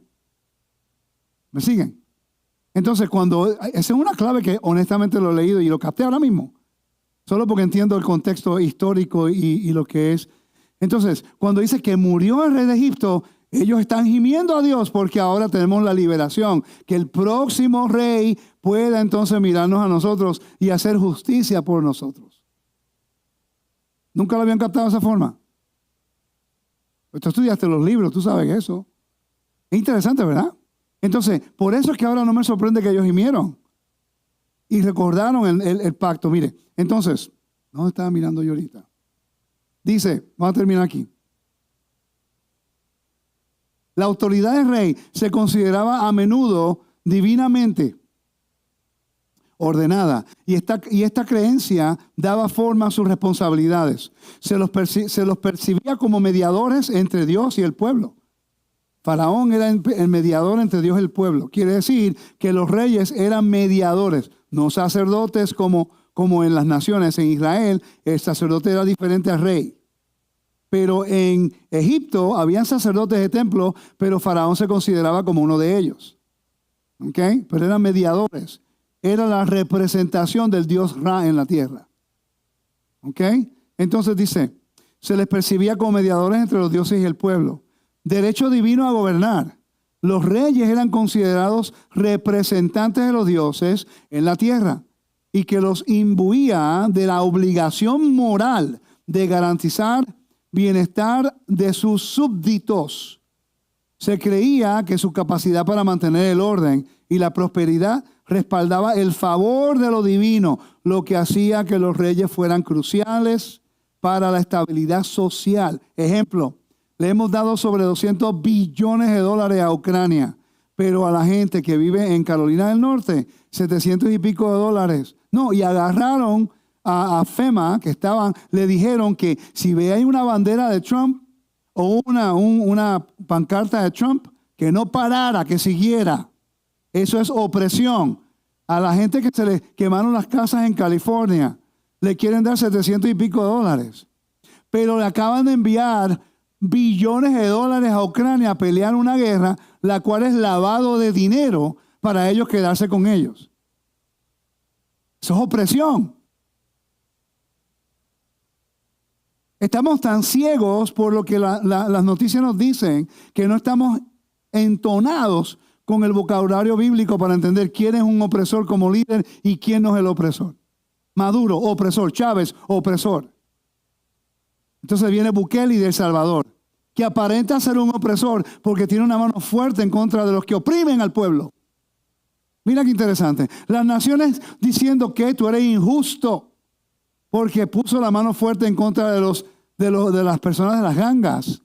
[SPEAKER 1] ¿Me siguen? Entonces, esa es una clave que honestamente lo he leído y lo capté ahora mismo. Solo porque entiendo el contexto histórico y lo que es. Entonces, cuando dice que murió el rey de Egipto, ellos están gimiendo a Dios porque ahora tenemos la liberación. Que el próximo rey pueda entonces mirarnos a nosotros y hacer justicia por nosotros. ¿Nunca lo habían captado de esa forma? Pues tú estudiaste los libros, tú sabes eso. Es interesante, ¿verdad? Entonces, por eso es que ahora no me sorprende que ellos gimieron y recordaron el pacto. Mire, entonces, ¿dónde estaba mirando yo ahorita? Dice, vamos a terminar aquí. La autoridad del rey se consideraba a menudo divinamente ordenada y esta creencia daba forma a sus responsabilidades. Se los percibía como mediadores entre Dios y el pueblo. Faraón era el mediador entre Dios y el pueblo. Quiere decir que los reyes eran mediadores, no sacerdotes como como en las naciones. En Israel, el sacerdote era diferente al rey. Pero en Egipto habían sacerdotes de templo, pero Faraón se consideraba como uno de ellos. ¿Ok? Pero eran mediadores. Era la representación del dios Ra en la tierra. ¿Ok? Entonces dice, se les percibía como mediadores entre los dioses y el pueblo. Derecho divino a gobernar. Los reyes eran considerados representantes de los dioses en la tierra y que los imbuía de la obligación moral de garantizar bienestar de sus súbditos. Se creía que su capacidad para mantener el orden y la prosperidad respaldaba el favor de lo divino, lo que hacía que los reyes fueran cruciales para la estabilidad social. Ejemplo, le hemos dado sobre 200 billones de dólares a Ucrania, pero a la gente que vive en Carolina del Norte, 700 y pico de dólares. No, y agarraron a FEMA, que le dijeron que si veía una bandera de Trump o una pancarta de Trump, que no parara, que siguiera. Eso es opresión. A la gente que se le quemaron las casas en California, le quieren dar 700 y pico de dólares. Pero le acaban de enviar billones de dólares a Ucrania a pelear una guerra, la cual es lavado de dinero para ellos quedarse con ellos. Eso es opresión. Estamos tan ciegos por lo que las noticias nos dicen que no estamos entonados con el vocabulario bíblico para entender quién es un opresor como líder y quién no es el opresor. Maduro, opresor. Chávez, opresor. Entonces viene Bukele de El Salvador, que aparenta ser un opresor porque tiene una mano fuerte en contra de los que oprimen al pueblo. Mira qué interesante. Las naciones diciendo que tú eres injusto porque puso la mano fuerte en contra de las personas de las gangas.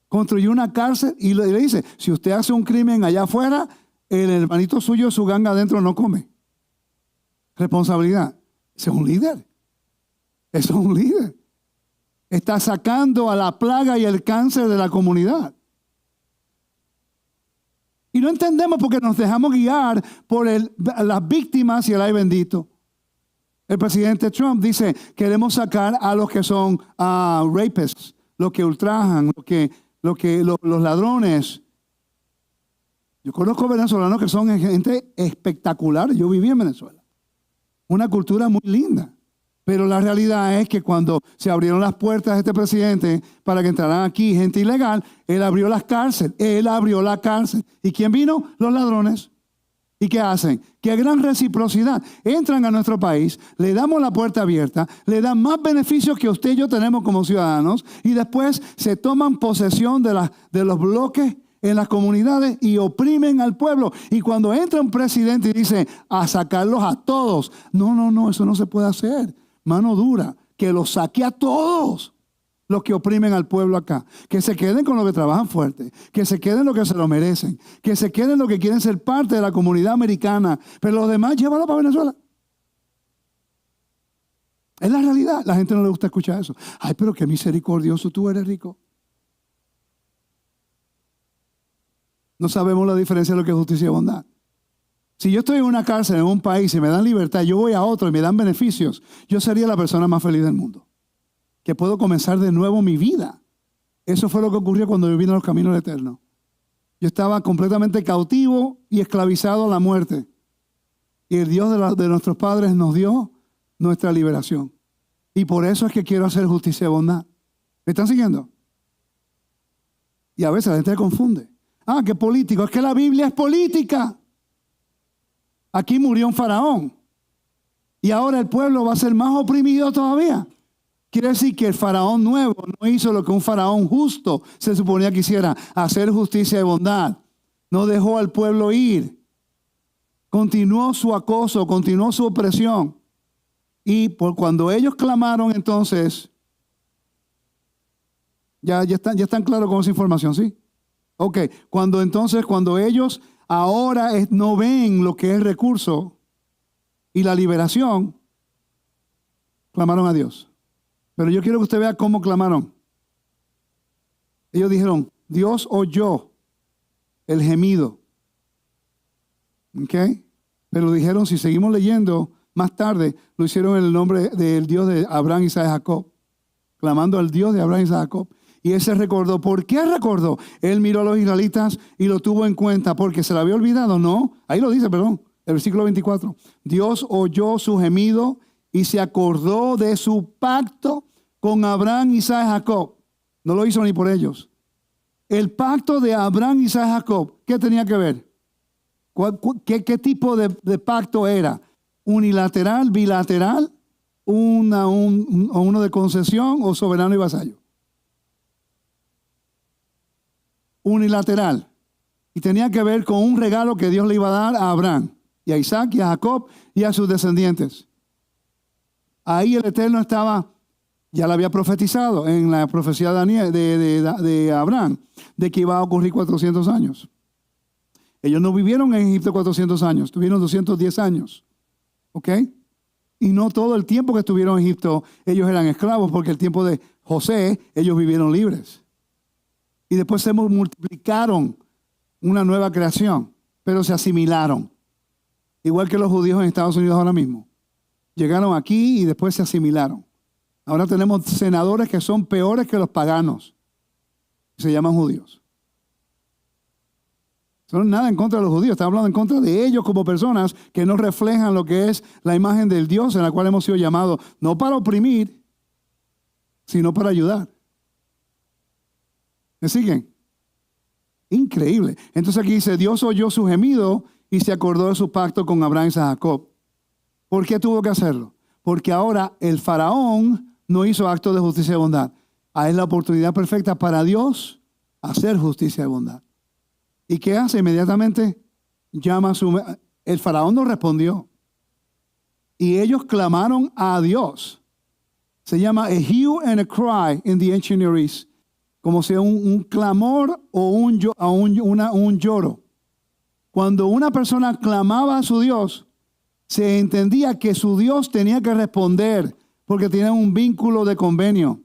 [SPEAKER 1] Construyó una cárcel y le dice, si usted hace un crimen allá afuera, el hermanito suyo, su ganga adentro no come. Responsabilidad. Ese es un líder. Eso es un líder. Está sacando a la plaga y el cáncer de la comunidad. Y no entendemos porque nos dejamos guiar por las víctimas y el ay bendito. El presidente Trump dice, queremos sacar a los que son rapists, los que ultrajan, los ladrones. Yo conozco venezolanos que son gente espectacular. Yo viví en Venezuela. Una cultura muy linda. Pero la realidad es que cuando se abrieron las puertas a este presidente para que entraran aquí gente ilegal, él abrió las cárceles. Él abrió la cárcel. ¿Y quién vino? Los ladrones. ¿Y qué hacen? ¡Qué gran reciprocidad! Entran a nuestro país, le damos la puerta abierta, le dan más beneficios que usted y yo tenemos como ciudadanos y después se toman posesión de los bloques en las comunidades y oprimen al pueblo. Y cuando entra un presidente y dice a sacarlos a todos, no, eso no se puede hacer. Mano dura, que los saque a todos los que oprimen al pueblo acá. Que se queden con los que trabajan fuerte, que se queden los que se lo merecen, que se queden los que quieren ser parte de la comunidad americana, pero los demás llévalo para Venezuela. Es la realidad. La gente no le gusta escuchar eso. Ay, pero qué misericordioso, tú eres rico. No sabemos la diferencia de lo que es justicia y bondad. Si yo estoy en una cárcel en un país y me dan libertad, yo voy a otro y me dan beneficios, yo sería la persona más feliz del mundo. Que puedo comenzar de nuevo mi vida. Eso fue lo que ocurrió cuando yo vine a los caminos eternos. Yo estaba completamente cautivo y esclavizado a la muerte. Y el Dios de nuestros padres nos dio nuestra liberación. Y por eso es que quiero hacer justicia y bondad. ¿Me están siguiendo? Y a veces la gente se confunde. Ah, qué político. Es que la Biblia es política. Aquí murió un faraón. Y ahora el pueblo va a ser más oprimido todavía. Quiere decir que el faraón nuevo no hizo lo que un faraón justo se suponía que hiciera, hacer justicia y bondad. No dejó al pueblo ir. Continuó su acoso, continuó su opresión. Y cuando ellos clamaron entonces, ya están claros con esa información, ¿sí? Ok, cuando ellos ahora no ven lo que es recurso y la liberación, clamaron a Dios. Pero yo quiero que usted vea cómo clamaron. Ellos dijeron, Dios oyó el gemido. ¿Ok? Pero dijeron, si seguimos leyendo, más tarde lo hicieron en el nombre del Dios de Abraham, Isaac y Jacob, clamando al Dios de Abraham, Isaac y Jacob. Y él se recordó. ¿Por qué recordó? Él miró a los israelitas y lo tuvo en cuenta porque se le había olvidado. No, ahí lo dice, perdón, el versículo 24. Dios oyó su gemido y se acordó de su pacto con Abraham, Isaac y Jacob. No lo hizo ni por ellos. El pacto de Abraham, Isaac y Jacob, ¿qué tenía que ver? ¿Qué tipo de pacto era? ¿Unilateral, bilateral, uno de concesión o soberano y vasallo? Unilateral. Y tenía que ver con un regalo que Dios le iba a dar a Abraham, y a Isaac, y a Jacob, y a sus descendientes. Ahí el Eterno estaba, ya lo había profetizado en la profecía de Abraham, de que iba a ocurrir 400 años. Ellos no vivieron en Egipto 400 años, tuvieron 210 años. ¿Ok? Y no todo el tiempo que estuvieron en Egipto ellos eran esclavos, porque el tiempo de José ellos vivieron libres. Y después se multiplicaron, una nueva creación, pero se asimilaron. Igual que los judíos en Estados Unidos ahora mismo. Llegaron aquí y después se asimilaron. Ahora tenemos senadores que son peores que los paganos. Se llaman judíos. No es nada en contra de los judíos, estamos hablando en contra de ellos como personas que no reflejan lo que es la imagen del Dios en la cual hemos sido llamados, no para oprimir, sino para ayudar. ¿Me siguen? Increíble. Entonces aquí dice, Dios oyó su gemido y se acordó de su pacto con Abraham y Jacob. ¿Por qué tuvo que hacerlo? Porque ahora el faraón no hizo acto de justicia y bondad. Ahí es la oportunidad perfecta para Dios hacer justicia y bondad. ¿Y qué hace? Inmediatamente llama a su... El faraón no respondió. Y ellos clamaron a Dios. Se llama a hue and a cry in the ancient Near East. Como sea un clamor o un lloro. Cuando una persona clamaba a su Dios, se entendía que su Dios tenía que responder porque tenía un vínculo de convenio.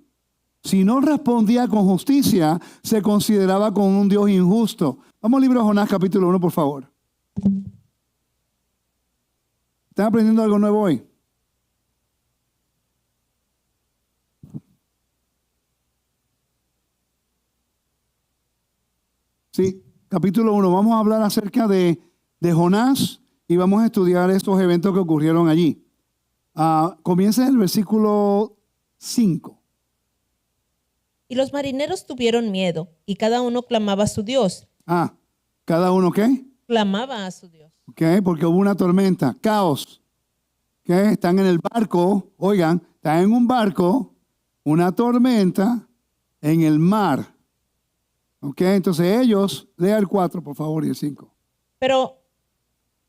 [SPEAKER 1] Si no respondía con justicia, se consideraba como un Dios injusto. Vamos al libro de Jonás, capítulo 1, por favor. ¿Están aprendiendo algo nuevo hoy? Sí, capítulo 1. Vamos a hablar acerca de Jonás y vamos a estudiar estos eventos que ocurrieron allí. Comienza el versículo 5.
[SPEAKER 2] Y los marineros tuvieron miedo, y cada uno clamaba a su Dios.
[SPEAKER 1] ¿Cada uno qué?
[SPEAKER 2] Clamaba a su Dios.
[SPEAKER 1] Ok, porque hubo una tormenta, caos. Okay, están en el barco, oigan, están en un barco, una tormenta en el mar. Ok, entonces ellos, lea el 4, por favor, y el 5.
[SPEAKER 2] Pero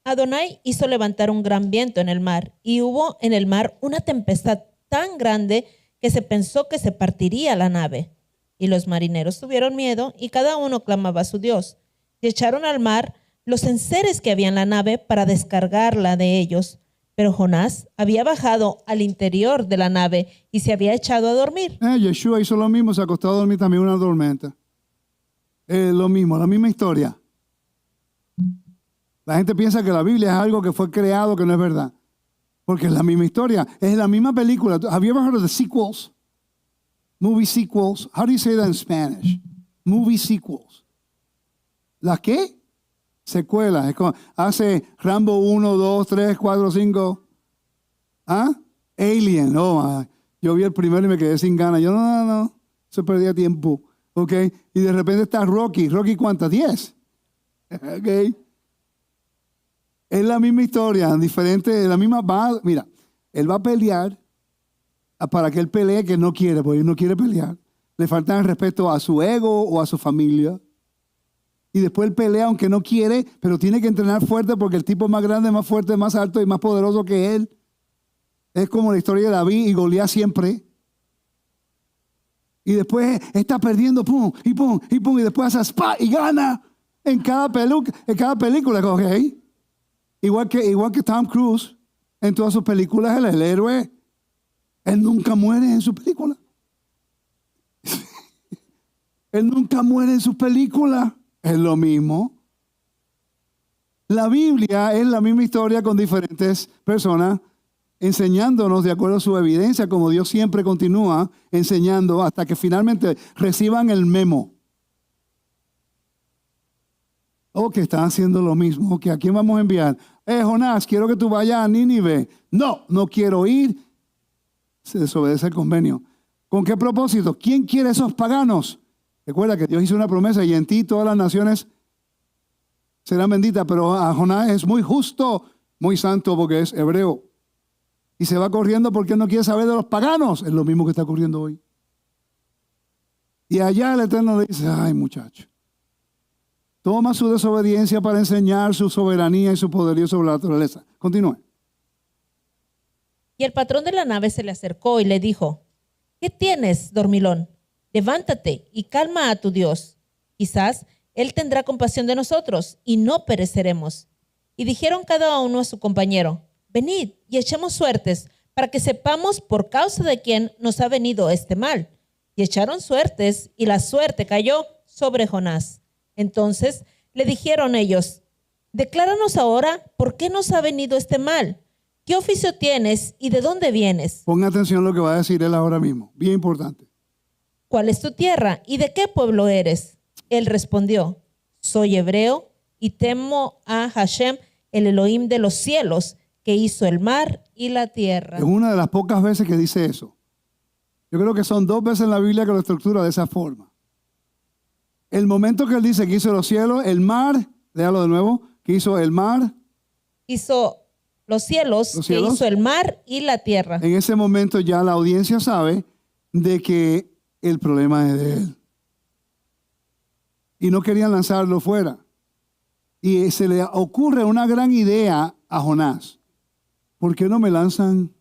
[SPEAKER 2] Adonai hizo levantar un gran viento en el mar, y hubo en el mar una tempestad tan grande que se pensó que se partiría la nave. Y los marineros tuvieron miedo, y cada uno clamaba a su Dios. Y echaron al mar los enseres que había en la nave para descargarla de ellos. Pero Jonás había bajado al interior de la nave y se había echado a dormir.
[SPEAKER 1] Yeshua hizo lo mismo, se acostó a dormir también una tormenta. Lo mismo, la misma historia. La gente piensa que la Biblia es algo que fue creado, que no es verdad. Porque es la misma historia, es la misma película. Have you ever heard of the sequels? Movie sequels. How do you say that in Spanish? Movie sequels. ¿Las qué? Secuelas. Es como, hace Rambo 1, 2, 3, 4, 5. Alien. Oh, yo vi el primero y me quedé sin ganas. Yo no. Se perdía tiempo. Ok. Y de repente está Rocky. ¿Rocky cuántas? 10. Ok. Es la misma historia, diferente, la misma base. Mira, él va a pelear para que él pelee que no quiere, porque él no quiere pelear. Le falta el respeto a su ego o a su familia. Y después él pelea aunque no quiere, pero tiene que entrenar fuerte porque el tipo más grande, más fuerte, más alto y más poderoso que él. Es como la historia de David y Goliat siempre. Y después está perdiendo, pum, y pum, y pum, y después hace spa y gana en cada película, ¿ok? Igual que Tom Cruise, en todas sus películas, él es el héroe. Él nunca muere en su película. Él nunca muere en sus películas. Es lo mismo. La Biblia es la misma historia con diferentes personas enseñándonos de acuerdo a su evidencia, como Dios siempre continúa enseñando hasta que finalmente reciban el memo. Que están haciendo lo mismo. ¿A quién vamos a enviar? Jonás, quiero que tú vayas a Nínive. No quiero ir. Se desobedece el convenio. ¿Con qué propósito? ¿Quién quiere esos paganos? Recuerda que Dios hizo una promesa y en ti todas las naciones serán benditas, pero a Jonás es muy justo, muy santo porque es hebreo. Y se va corriendo porque no quiere saber de los paganos. Es lo mismo que está ocurriendo hoy. Y allá el Eterno le dice, ay muchacho, toma su desobediencia para enseñar su soberanía y su poderío sobre la naturaleza. Continúe.
[SPEAKER 2] Y el patrón de la nave se le acercó y le dijo, ¿qué tienes, dormilón? Levántate y calma a tu Dios. Quizás Él tendrá compasión de nosotros y no pereceremos. Y dijeron cada uno a su compañero, venid y echemos suertes para que sepamos por causa de quién nos ha venido este mal. Y echaron suertes y la suerte cayó sobre Jonás. Entonces le dijeron ellos, decláranos ahora por qué nos ha venido este mal. ¿Qué oficio tienes y de dónde vienes?
[SPEAKER 1] Ponga atención a lo que va a decir él ahora mismo. Bien importante.
[SPEAKER 2] ¿Cuál es tu tierra y de qué pueblo eres? Él respondió, soy hebreo y temo a Hashem, el Elohim de los cielos, que hizo el mar y la tierra.
[SPEAKER 1] Es una de las pocas veces que dice eso. Yo creo que son 2 veces en la Biblia que lo estructura de esa forma. El momento que él dice que hizo los cielos, el mar, léalo de nuevo, que hizo el mar.
[SPEAKER 2] Hizo los cielos, que hizo el mar y la tierra.
[SPEAKER 1] En ese momento ya la audiencia sabe de que el problema es de él. Y no querían lanzarlo fuera. Y se le ocurre una gran idea a Jonás. ¿Por qué no me lanzan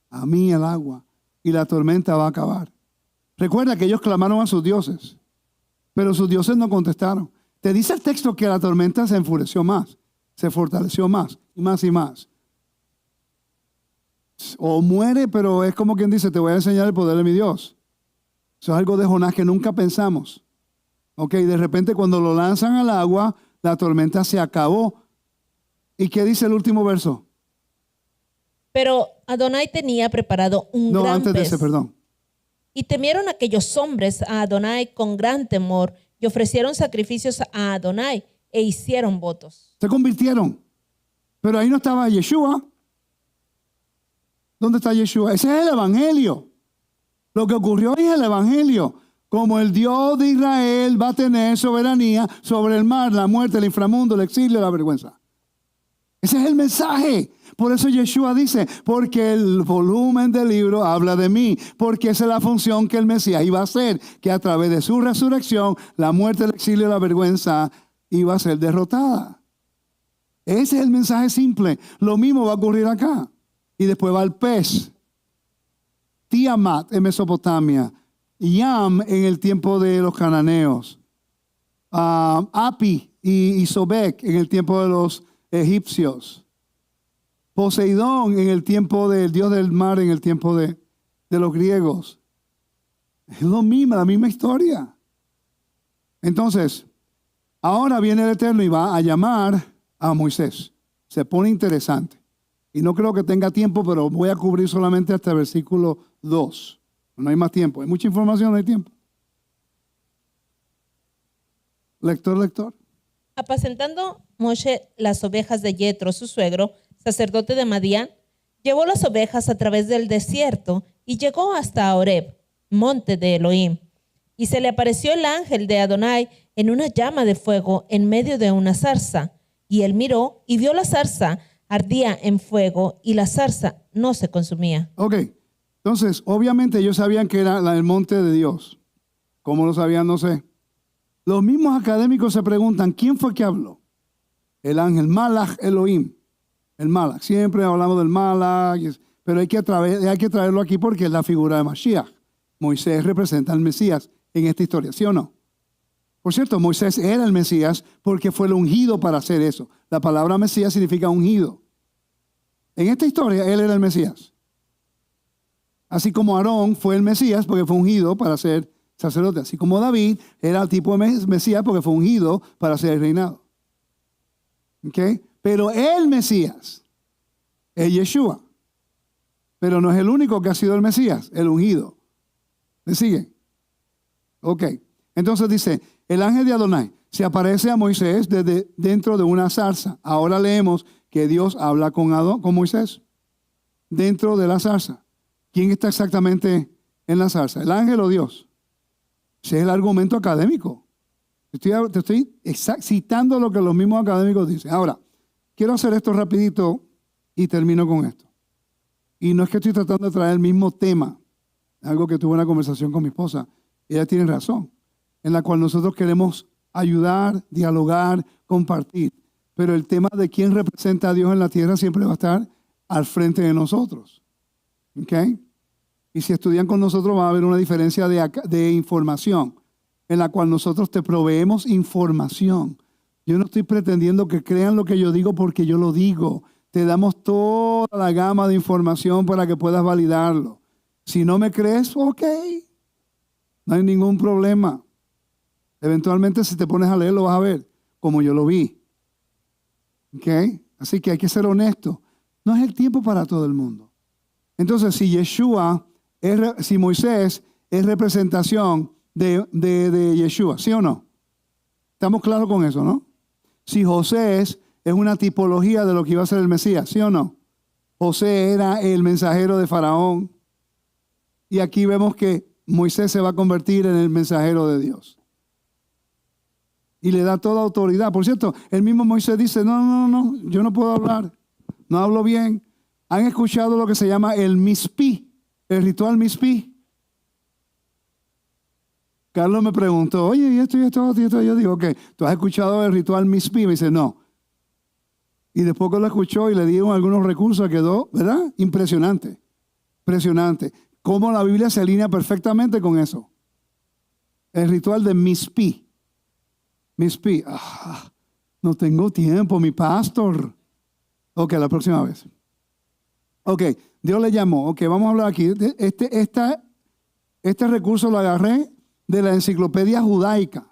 [SPEAKER 1] a mí al agua y la tormenta va a acabar? Recuerda que ellos clamaron a sus dioses, pero sus dioses no contestaron. Te dice el texto que la tormenta se enfureció más, se fortaleció más y más y más. O muere, pero es como quien dice, te voy a enseñar el poder de mi Dios. Eso es algo de Jonás que nunca pensamos. De repente cuando lo lanzan al agua, la tormenta se acabó. ¿Y qué dice el último verso?
[SPEAKER 2] Pero Adonai tenía preparado un gran
[SPEAKER 1] antes de
[SPEAKER 2] pez.
[SPEAKER 1] ese, perdón.
[SPEAKER 2] Y temieron aquellos hombres a Adonai con gran temor y ofrecieron sacrificios a Adonai e hicieron votos.
[SPEAKER 1] Se convirtieron. Pero ahí no estaba Yeshua. ¿Dónde está Yeshua? Ese es el evangelio. Lo que ocurrió ahí es el evangelio. Como el Dios de Israel va a tener soberanía sobre el mar, la muerte, el inframundo, el exilio, la vergüenza. Ese es el mensaje. Por eso Yeshua dice, porque el volumen del libro habla de mí, porque esa es la función que el Mesías iba a hacer, que a través de su resurrección, la muerte, el exilio y la vergüenza iba a ser derrotada. Ese es el mensaje simple. Lo mismo va a ocurrir acá. Y después va el pez. Tiamat en Mesopotamia. Yam en el tiempo de los cananeos. Api y Sobek en el tiempo de los egipcios. Poseidón en el tiempo del dios del mar, en el tiempo de los griegos. Es lo mismo, la misma historia. Entonces, ahora viene el Eterno y va a llamar a Moisés. Se pone interesante. Y no creo que tenga tiempo, pero voy a cubrir solamente hasta el versículo 2. No hay más tiempo. Hay mucha información, no hay tiempo. Lector.
[SPEAKER 2] Apacentando Moshe las ovejas de Yetro, su suegro, sacerdote de Madián, llevó las ovejas a través del desierto y llegó hasta Horeb, monte de Elohim. Y se le apareció el ángel de Adonai en una llama de fuego en medio de una zarza. Y él miró y vio la zarza ardía en fuego y la zarza no se consumía.
[SPEAKER 1] Entonces, obviamente ellos sabían que era el monte de Dios. ¿Cómo lo sabían? No sé. Los mismos académicos se preguntan, ¿quién fue que habló? El ángel Malach Elohim. El Malach. Siempre hablamos del Malach, pero hay que traerlo aquí porque es la figura de Mashiach. Moisés representa al Mesías en esta historia, ¿sí o no? Por cierto, Moisés era el Mesías porque fue el ungido para hacer eso. La palabra Mesías significa ungido. En esta historia, él era el Mesías. Así como Aarón fue el Mesías porque fue ungido para ser sacerdote. Así como David era el tipo de Mesías porque fue ungido para ser el reinado. Pero el Mesías es Yeshua. pero no es el único que ha sido el Mesías, el ungido. ¿Me sigue? Ok. Entonces dice, el ángel de Adonai se aparece a Moisés desde dentro de una zarza. Ahora leemos que Dios habla con Moisés dentro de la zarza. ¿Quién está exactamente en la zarza? ¿El ángel o Dios? Ese es el argumento académico. Te estoy citando lo que los mismos académicos dicen. Ahora, quiero hacer esto rapidito y termino con esto. Y no es que estoy tratando de traer el mismo tema, algo que tuve una conversación con mi esposa. Ella tiene razón, en la cual nosotros queremos ayudar, dialogar, compartir. Pero el tema de quién representa a Dios en la tierra siempre va a estar al frente de nosotros. ¿Ok? Y si estudian con nosotros va a haber una diferencia de información, en la cual nosotros te proveemos información. Yo no estoy pretendiendo que crean lo que yo digo porque yo lo digo. Te damos toda la gama de información para que puedas validarlo. Si no me crees, ok. No hay ningún problema. Eventualmente si te pones a leer lo vas a ver, como yo lo vi. ¿Ok? Así que hay que ser honesto. No es el tiempo para todo el mundo. Entonces, si Moisés es representación de Yeshua, ¿sí o no? Estamos claros con eso, ¿no? Si José es una tipología de lo que iba a ser el Mesías, ¿sí o no? José era el mensajero de Faraón. Y aquí vemos que Moisés se va a convertir en el mensajero de Dios. Y le da toda autoridad. Por cierto, el mismo Moisés dice, no, yo no puedo hablar. No hablo bien. ¿Han escuchado lo que se llama el Mispí? El ritual Mispí. Carlos me preguntó, oye, ¿y esto? Yo digo, ok, ¿tú has escuchado el ritual Mispí? Me dice, no. Y después que lo escuchó y le dieron algunos recursos, quedó, ¿verdad? Impresionante. Impresionante. Cómo la Biblia se alinea perfectamente con eso. El ritual de Mispí. Mispí. No tengo tiempo, mi pastor. Ok, la próxima vez. Ok, Dios le llamó. Ok, vamos a hablar aquí. Este recurso lo agarré de la enciclopedia judaica.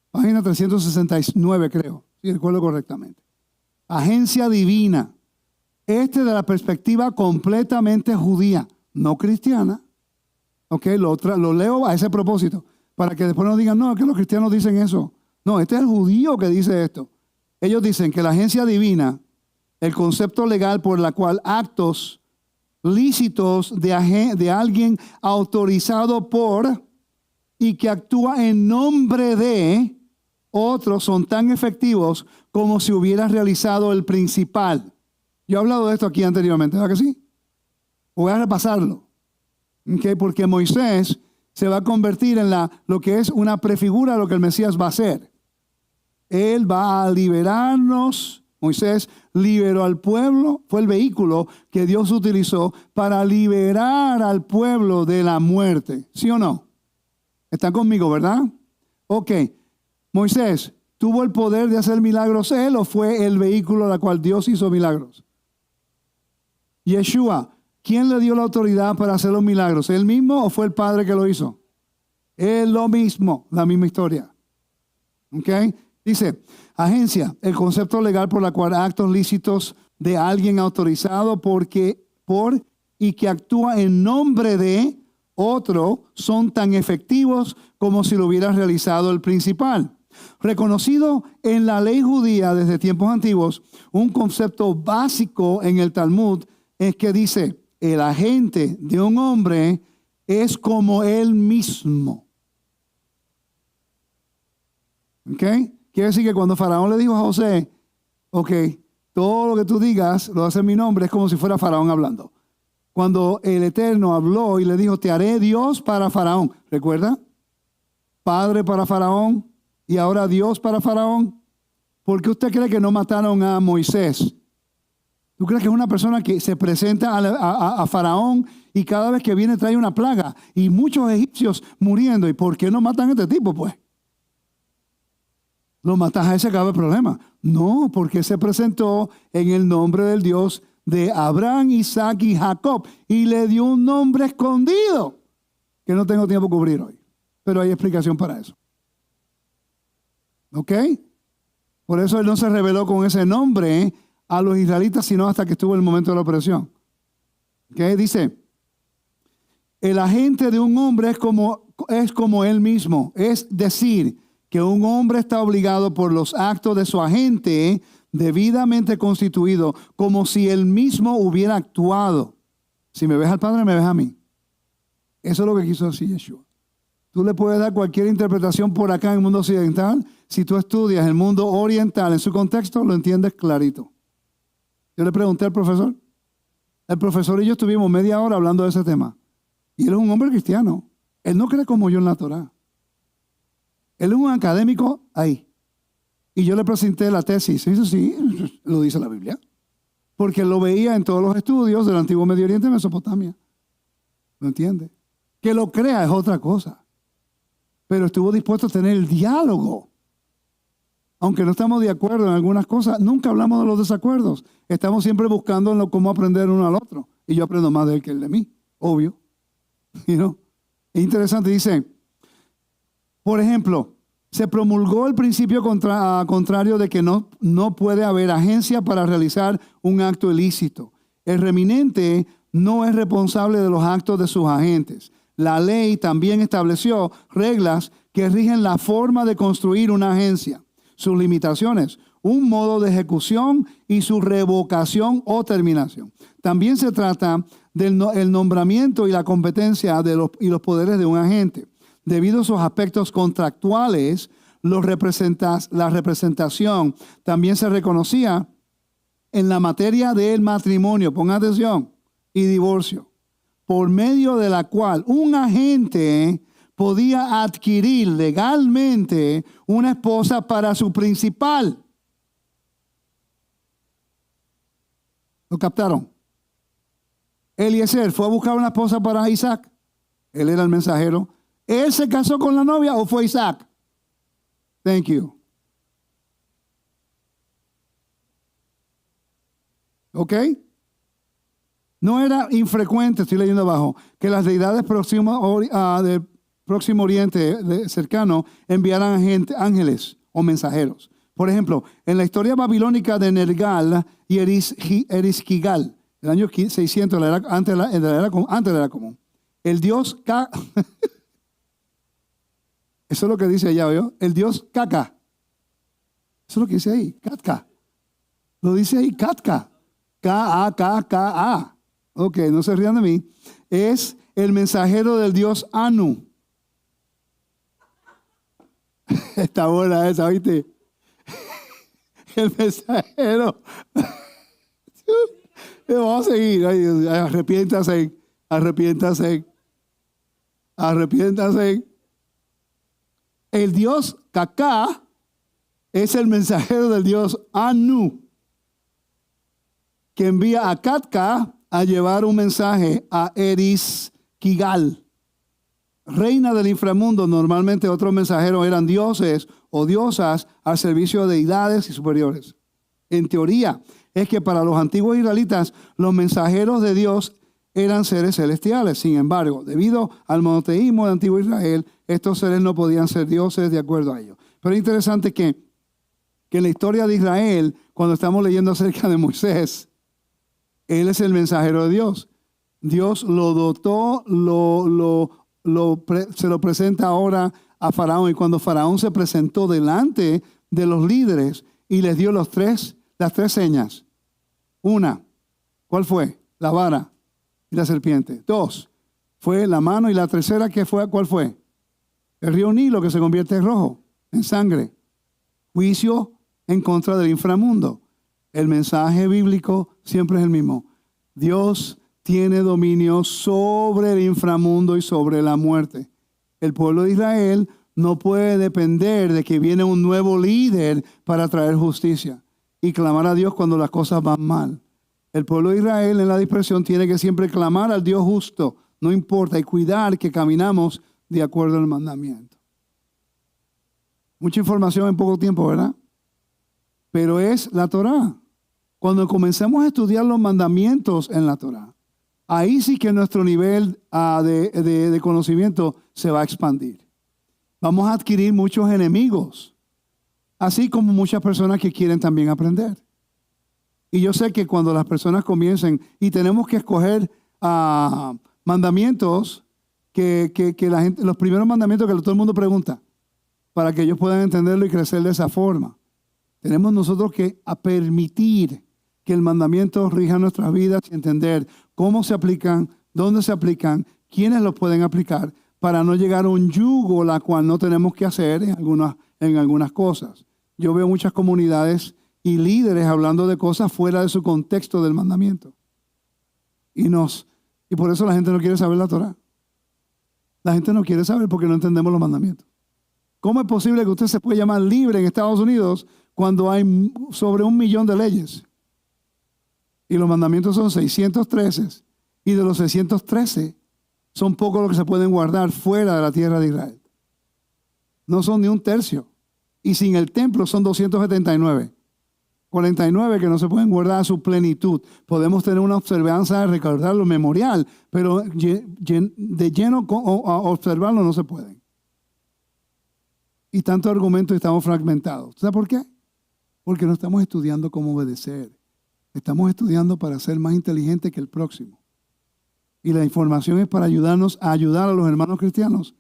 [SPEAKER 1] Página 369, creo, si recuerdo correctamente. Agencia divina. De la perspectiva completamente judía, no cristiana. Ok, lo leo a ese propósito, para que después no digan, no, que los cristianos dicen eso. No, este es el judío que dice esto. Ellos dicen que la agencia divina, el concepto legal por la cual actos lícitos de alguien autorizado por y que actúa en nombre de otros son tan efectivos como si hubiera realizado el principal. Yo he hablado de esto aquí anteriormente, ¿verdad que sí? Voy a repasarlo. ¿Okay? Porque Moisés se va a convertir en lo que es una prefigura de lo que el Mesías va a hacer. Él va a liberarnos. Moisés liberó al pueblo, fue el vehículo que Dios utilizó para liberar al pueblo de la muerte. ¿Sí o no? ¿Están conmigo, verdad? Ok. Moisés, ¿tuvo el poder de hacer milagros él o fue el vehículo a la cual Dios hizo milagros? Yeshua, ¿quién le dio la autoridad para hacer los milagros? ¿Él mismo o fue el Padre que lo hizo? Es lo mismo, la misma historia. ¿Ok? Dice, agencia, el concepto legal por la cual actos lícitos de alguien autorizado por y que actúa en nombre de otro son tan efectivos como si lo hubiera realizado el principal. Reconocido en la ley judía desde tiempos antiguos, un concepto básico en el Talmud es que dice, el agente de un hombre es como él mismo. ¿Ok? Quiere decir que cuando Faraón le dijo a José, ok, todo lo que tú digas lo hace en mi nombre, es como si fuera Faraón hablando. Cuando el Eterno habló y le dijo, te haré Dios para Faraón. ¿Recuerda? Padre para Faraón y ahora Dios para Faraón. ¿Por qué usted cree que no mataron a Moisés? ¿Tú crees que es una persona que se presenta a Faraón y cada vez que viene trae una plaga y muchos egipcios muriendo? ¿Y por qué no matan a este tipo, pues? Lo matas a ese, acaba el problema. No, porque se presentó en el nombre del Dios de Abraham, Isaac y Jacob y le dio un nombre escondido que no tengo tiempo de cubrir hoy, pero hay explicación para eso. ¿Ok? Por eso él no se reveló con ese nombre a los israelitas sino hasta que estuvo el momento de la operación. ¿Okay? Dice, el agente de un hombre es como él mismo. Es decir, que un hombre está obligado por los actos de su agente debidamente constituido, como si él mismo hubiera actuado. Si me ves al Padre, me ves a mí. Eso es lo que quiso decir Yeshua. Tú le puedes dar cualquier interpretación por acá en el mundo occidental. Si tú estudias el mundo oriental en su contexto, lo entiendes clarito. Yo le pregunté al profesor. El profesor y yo estuvimos media hora hablando de ese tema. Y él es un hombre cristiano. Él no cree como yo en la Torá. Él es un académico ahí. Y yo le presenté la tesis. Eso sí, lo dice la Biblia. Porque él lo veía en todos los estudios del antiguo Medio Oriente y Mesopotamia. ¿Lo entiende? Que lo crea es otra cosa. Pero estuvo dispuesto a tener el diálogo. Aunque no estamos de acuerdo en algunas cosas, nunca hablamos de los desacuerdos. Estamos siempre buscando cómo aprender uno al otro. Y yo aprendo más de él que él de mí, obvio. ¿You know? Es interesante, dice, por ejemplo, se promulgó el principio contrario de que no puede haber agencia para realizar un acto ilícito. El reminente no es responsable de los actos de sus agentes. La ley también estableció reglas que rigen la forma de construir una agencia, sus limitaciones, un modo de ejecución y su revocación o terminación. También se trata del nombramiento y la competencia y los poderes de un agente. Debido a sus aspectos contractuales, la representación también se reconocía en la materia del matrimonio, pongan atención, y divorcio, por medio de la cual un agente podía adquirir legalmente una esposa para su principal. ¿Lo captaron? Eliezer fue a buscar una esposa para Isaac. Él era el mensajero. ¿Él se casó con la novia o fue Isaac? Thank you. ¿Ok? No era infrecuente, estoy leyendo abajo, que las deidades del Próximo Oriente cercano enviaran ángeles o mensajeros. Por ejemplo, en la historia babilónica de Nergal y Erisquigal, el año 600 antes de la era común, el dios eso es lo que dice allá, ¿oyó? El dios Caca. Eso es lo que dice ahí, Catka. Lo dice ahí, Catka. K-A-K-K-A. Ok, no se rían de mí. Es el mensajero del dios Anu. Está buena esa, ¿viste? El mensajero. Vamos a seguir. Ay, Dios, arrepiéntase. El dios Kaká es el mensajero del dios Anu, que envía a Katka a llevar un mensaje a Erisquigal, reina del inframundo. Normalmente otros mensajeros eran dioses o diosas al servicio de deidades y superiores. En teoría, es que para los antiguos israelitas, los mensajeros de Dios eran seres celestiales. Sin embargo, debido al monoteísmo del antiguo Israel, estos seres no podían ser dioses de acuerdo a ellos. Pero es interesante que en la historia de Israel, cuando estamos leyendo acerca de Moisés, él es el mensajero de Dios. Dios lo dotó, se lo presenta ahora a Faraón. Y cuando Faraón se presentó delante de los líderes y les dio las tres señas. Una, ¿cuál fue? La vara y la serpiente. Dos, fue la mano. Y la tercera, ¿cuál fue? El río Nilo, que se convierte en rojo, en sangre. Juicio en contra del inframundo. El mensaje bíblico siempre es el mismo. Dios tiene dominio sobre el inframundo y sobre la muerte. El pueblo de Israel no puede depender de que viene un nuevo líder para traer justicia y clamar a Dios cuando las cosas van mal. El pueblo de Israel en la dispersión tiene que siempre clamar al Dios justo, no importa, y cuidar que caminamos de acuerdo al mandamiento. Mucha información en poco tiempo, ¿verdad? Pero es la Torá. Cuando comencemos a estudiar los mandamientos en la Torá, ahí sí que nuestro nivel de conocimiento se va a expandir. Vamos a adquirir muchos enemigos, así como muchas personas que quieren también aprender. Y yo sé que cuando las personas comiencen, y tenemos que escoger mandamientos que la gente, los primeros mandamientos que todo el mundo pregunta, para que ellos puedan entenderlo y crecer de esa forma. Tenemos nosotros que permitir que el mandamiento rija nuestras vidas y entender cómo se aplican, dónde se aplican, quiénes los pueden aplicar, para no llegar a un yugo la cual no tenemos que hacer en algunas cosas. Yo veo muchas comunidades y líderes hablando de cosas fuera de su contexto del mandamiento. Y por eso la gente no quiere saber la Torah. La gente no quiere saber porque no entendemos los mandamientos. ¿Cómo es posible que usted se pueda llamar libre en Estados Unidos cuando hay sobre 1 millón de leyes? Y los mandamientos son 613. Y de los 613, son pocos los que se pueden guardar fuera de la tierra de Israel. No son ni un tercio. Y sin el templo son 279. 49 que no se pueden guardar a su plenitud. Podemos tener una observanza de recordarlo memorial, pero de lleno a observarlo no se pueden. Y tanto argumento estamos fragmentados. ¿Sabe por qué? Porque no estamos estudiando cómo obedecer. Estamos estudiando para ser más inteligentes que el próximo. Y la información es para ayudarnos a ayudar a los hermanos cristianos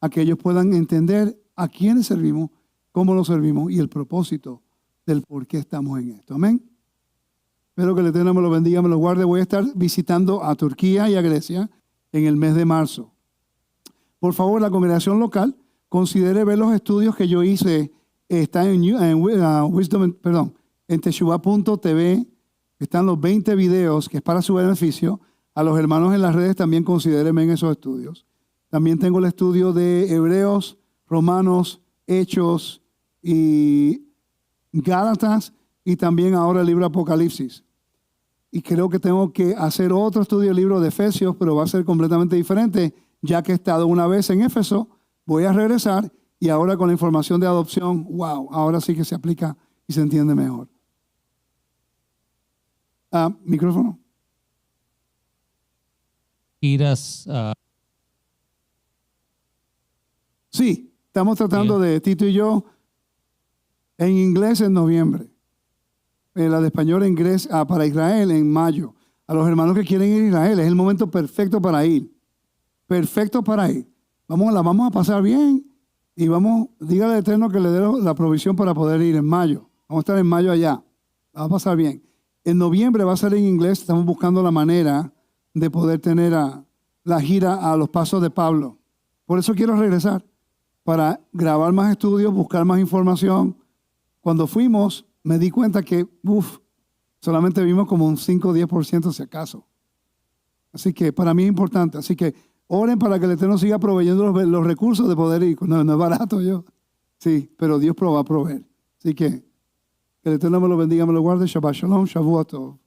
[SPEAKER 1] a que ellos puedan entender a quiénes servimos, cómo los servimos y el propósito del por qué estamos en esto. Amén. Espero que el Eterno me lo bendiga, me lo guarde. Voy a estar visitando a Turquía y a Grecia en el mes de marzo. Por favor, la congregación local considere ver los estudios que yo hice. Está en Teshuvah.tv. Están los 20 videos que es para su beneficio. A los hermanos en las redes también considérenme en esos estudios. También tengo el estudio de Hebreos, Romanos, Hechos y Gálatas, y también ahora el libro Apocalipsis. Y creo que tengo que hacer otro estudio del libro de Efesios, pero va a ser completamente diferente, ya que he estado una vez en Éfeso, voy a regresar y ahora con la información de adopción, wow, ahora sí que se aplica y se entiende mejor. Micrófono.
[SPEAKER 3] Irás a...
[SPEAKER 1] Sí, estamos tratando de Tito y yo en inglés en noviembre. La de español en Grecia, para Israel en mayo. A los hermanos que quieren ir a Israel, es el momento perfecto para ir. Perfecto para ir. La vamos a pasar bien y dígale al Eterno que le dé la provisión para poder ir en mayo. Vamos a estar en mayo allá. Va a pasar bien. En noviembre va a ser en inglés. Estamos buscando la manera de poder tener la gira a los pasos de Pablo. Por eso quiero regresar, para grabar más estudios, buscar más información. Cuando fuimos, me di cuenta que solamente vimos como un 5 o 10% si acaso. Así que para mí es importante. Así que oren para que el Eterno siga proveyendo los recursos de poder ir. No es barato Sí, pero Dios va a proveer. Así que el Eterno me lo bendiga, me lo guarde. Shabbat Shalom, Shavuot Tov.